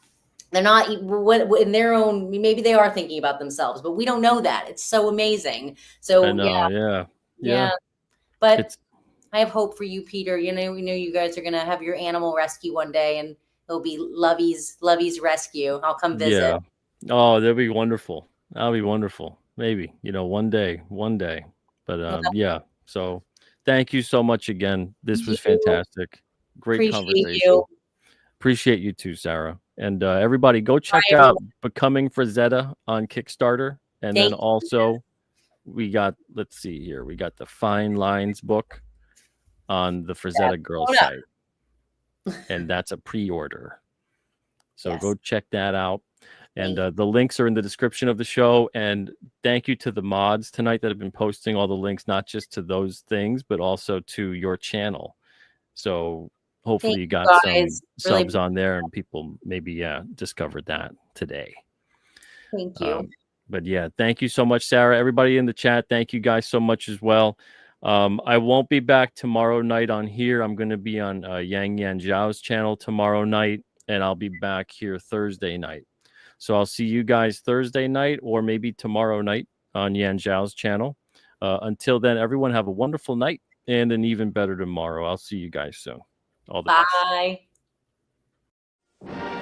what in their own, maybe they are thinking about themselves, but we don't know that. It's so amazing. So I know, yeah. But I have hope for you, Peter. We know you guys are going to have your animal rescue one day, and it'll be Lovey's rescue. I'll come visit. Yeah. Oh, that'll be wonderful. That'll be wonderful. Maybe, one day. But yeah. So thank you so much again. This was fantastic. Great conversation. Appreciate you too, Sarah. And everybody, go check out Becoming FRAZETTA on Kickstarter. And then also, we got, let's see here, we got the Fine Lines book on the FRAZETTA Girl site. And that's a pre-order. So go check that out. And the links are in the description of the show. And thank you to the mods tonight that have been posting all the links, not just to those things, but also to your channel. So hopefully you got some subs on there, and people maybe discovered that today. Thank you. But yeah, thank you so much, Sarah. Everybody in the chat, thank you guys so much as well. I won't be back tomorrow night on here. I'm going to be on Yang Yan Zhao's channel tomorrow night, and I'll be back here Thursday night. So I'll see you guys Thursday night, or maybe tomorrow night on Yan Zhao's channel. Until then, everyone have a wonderful night and an even better tomorrow. I'll see you guys soon. All the best. Bye.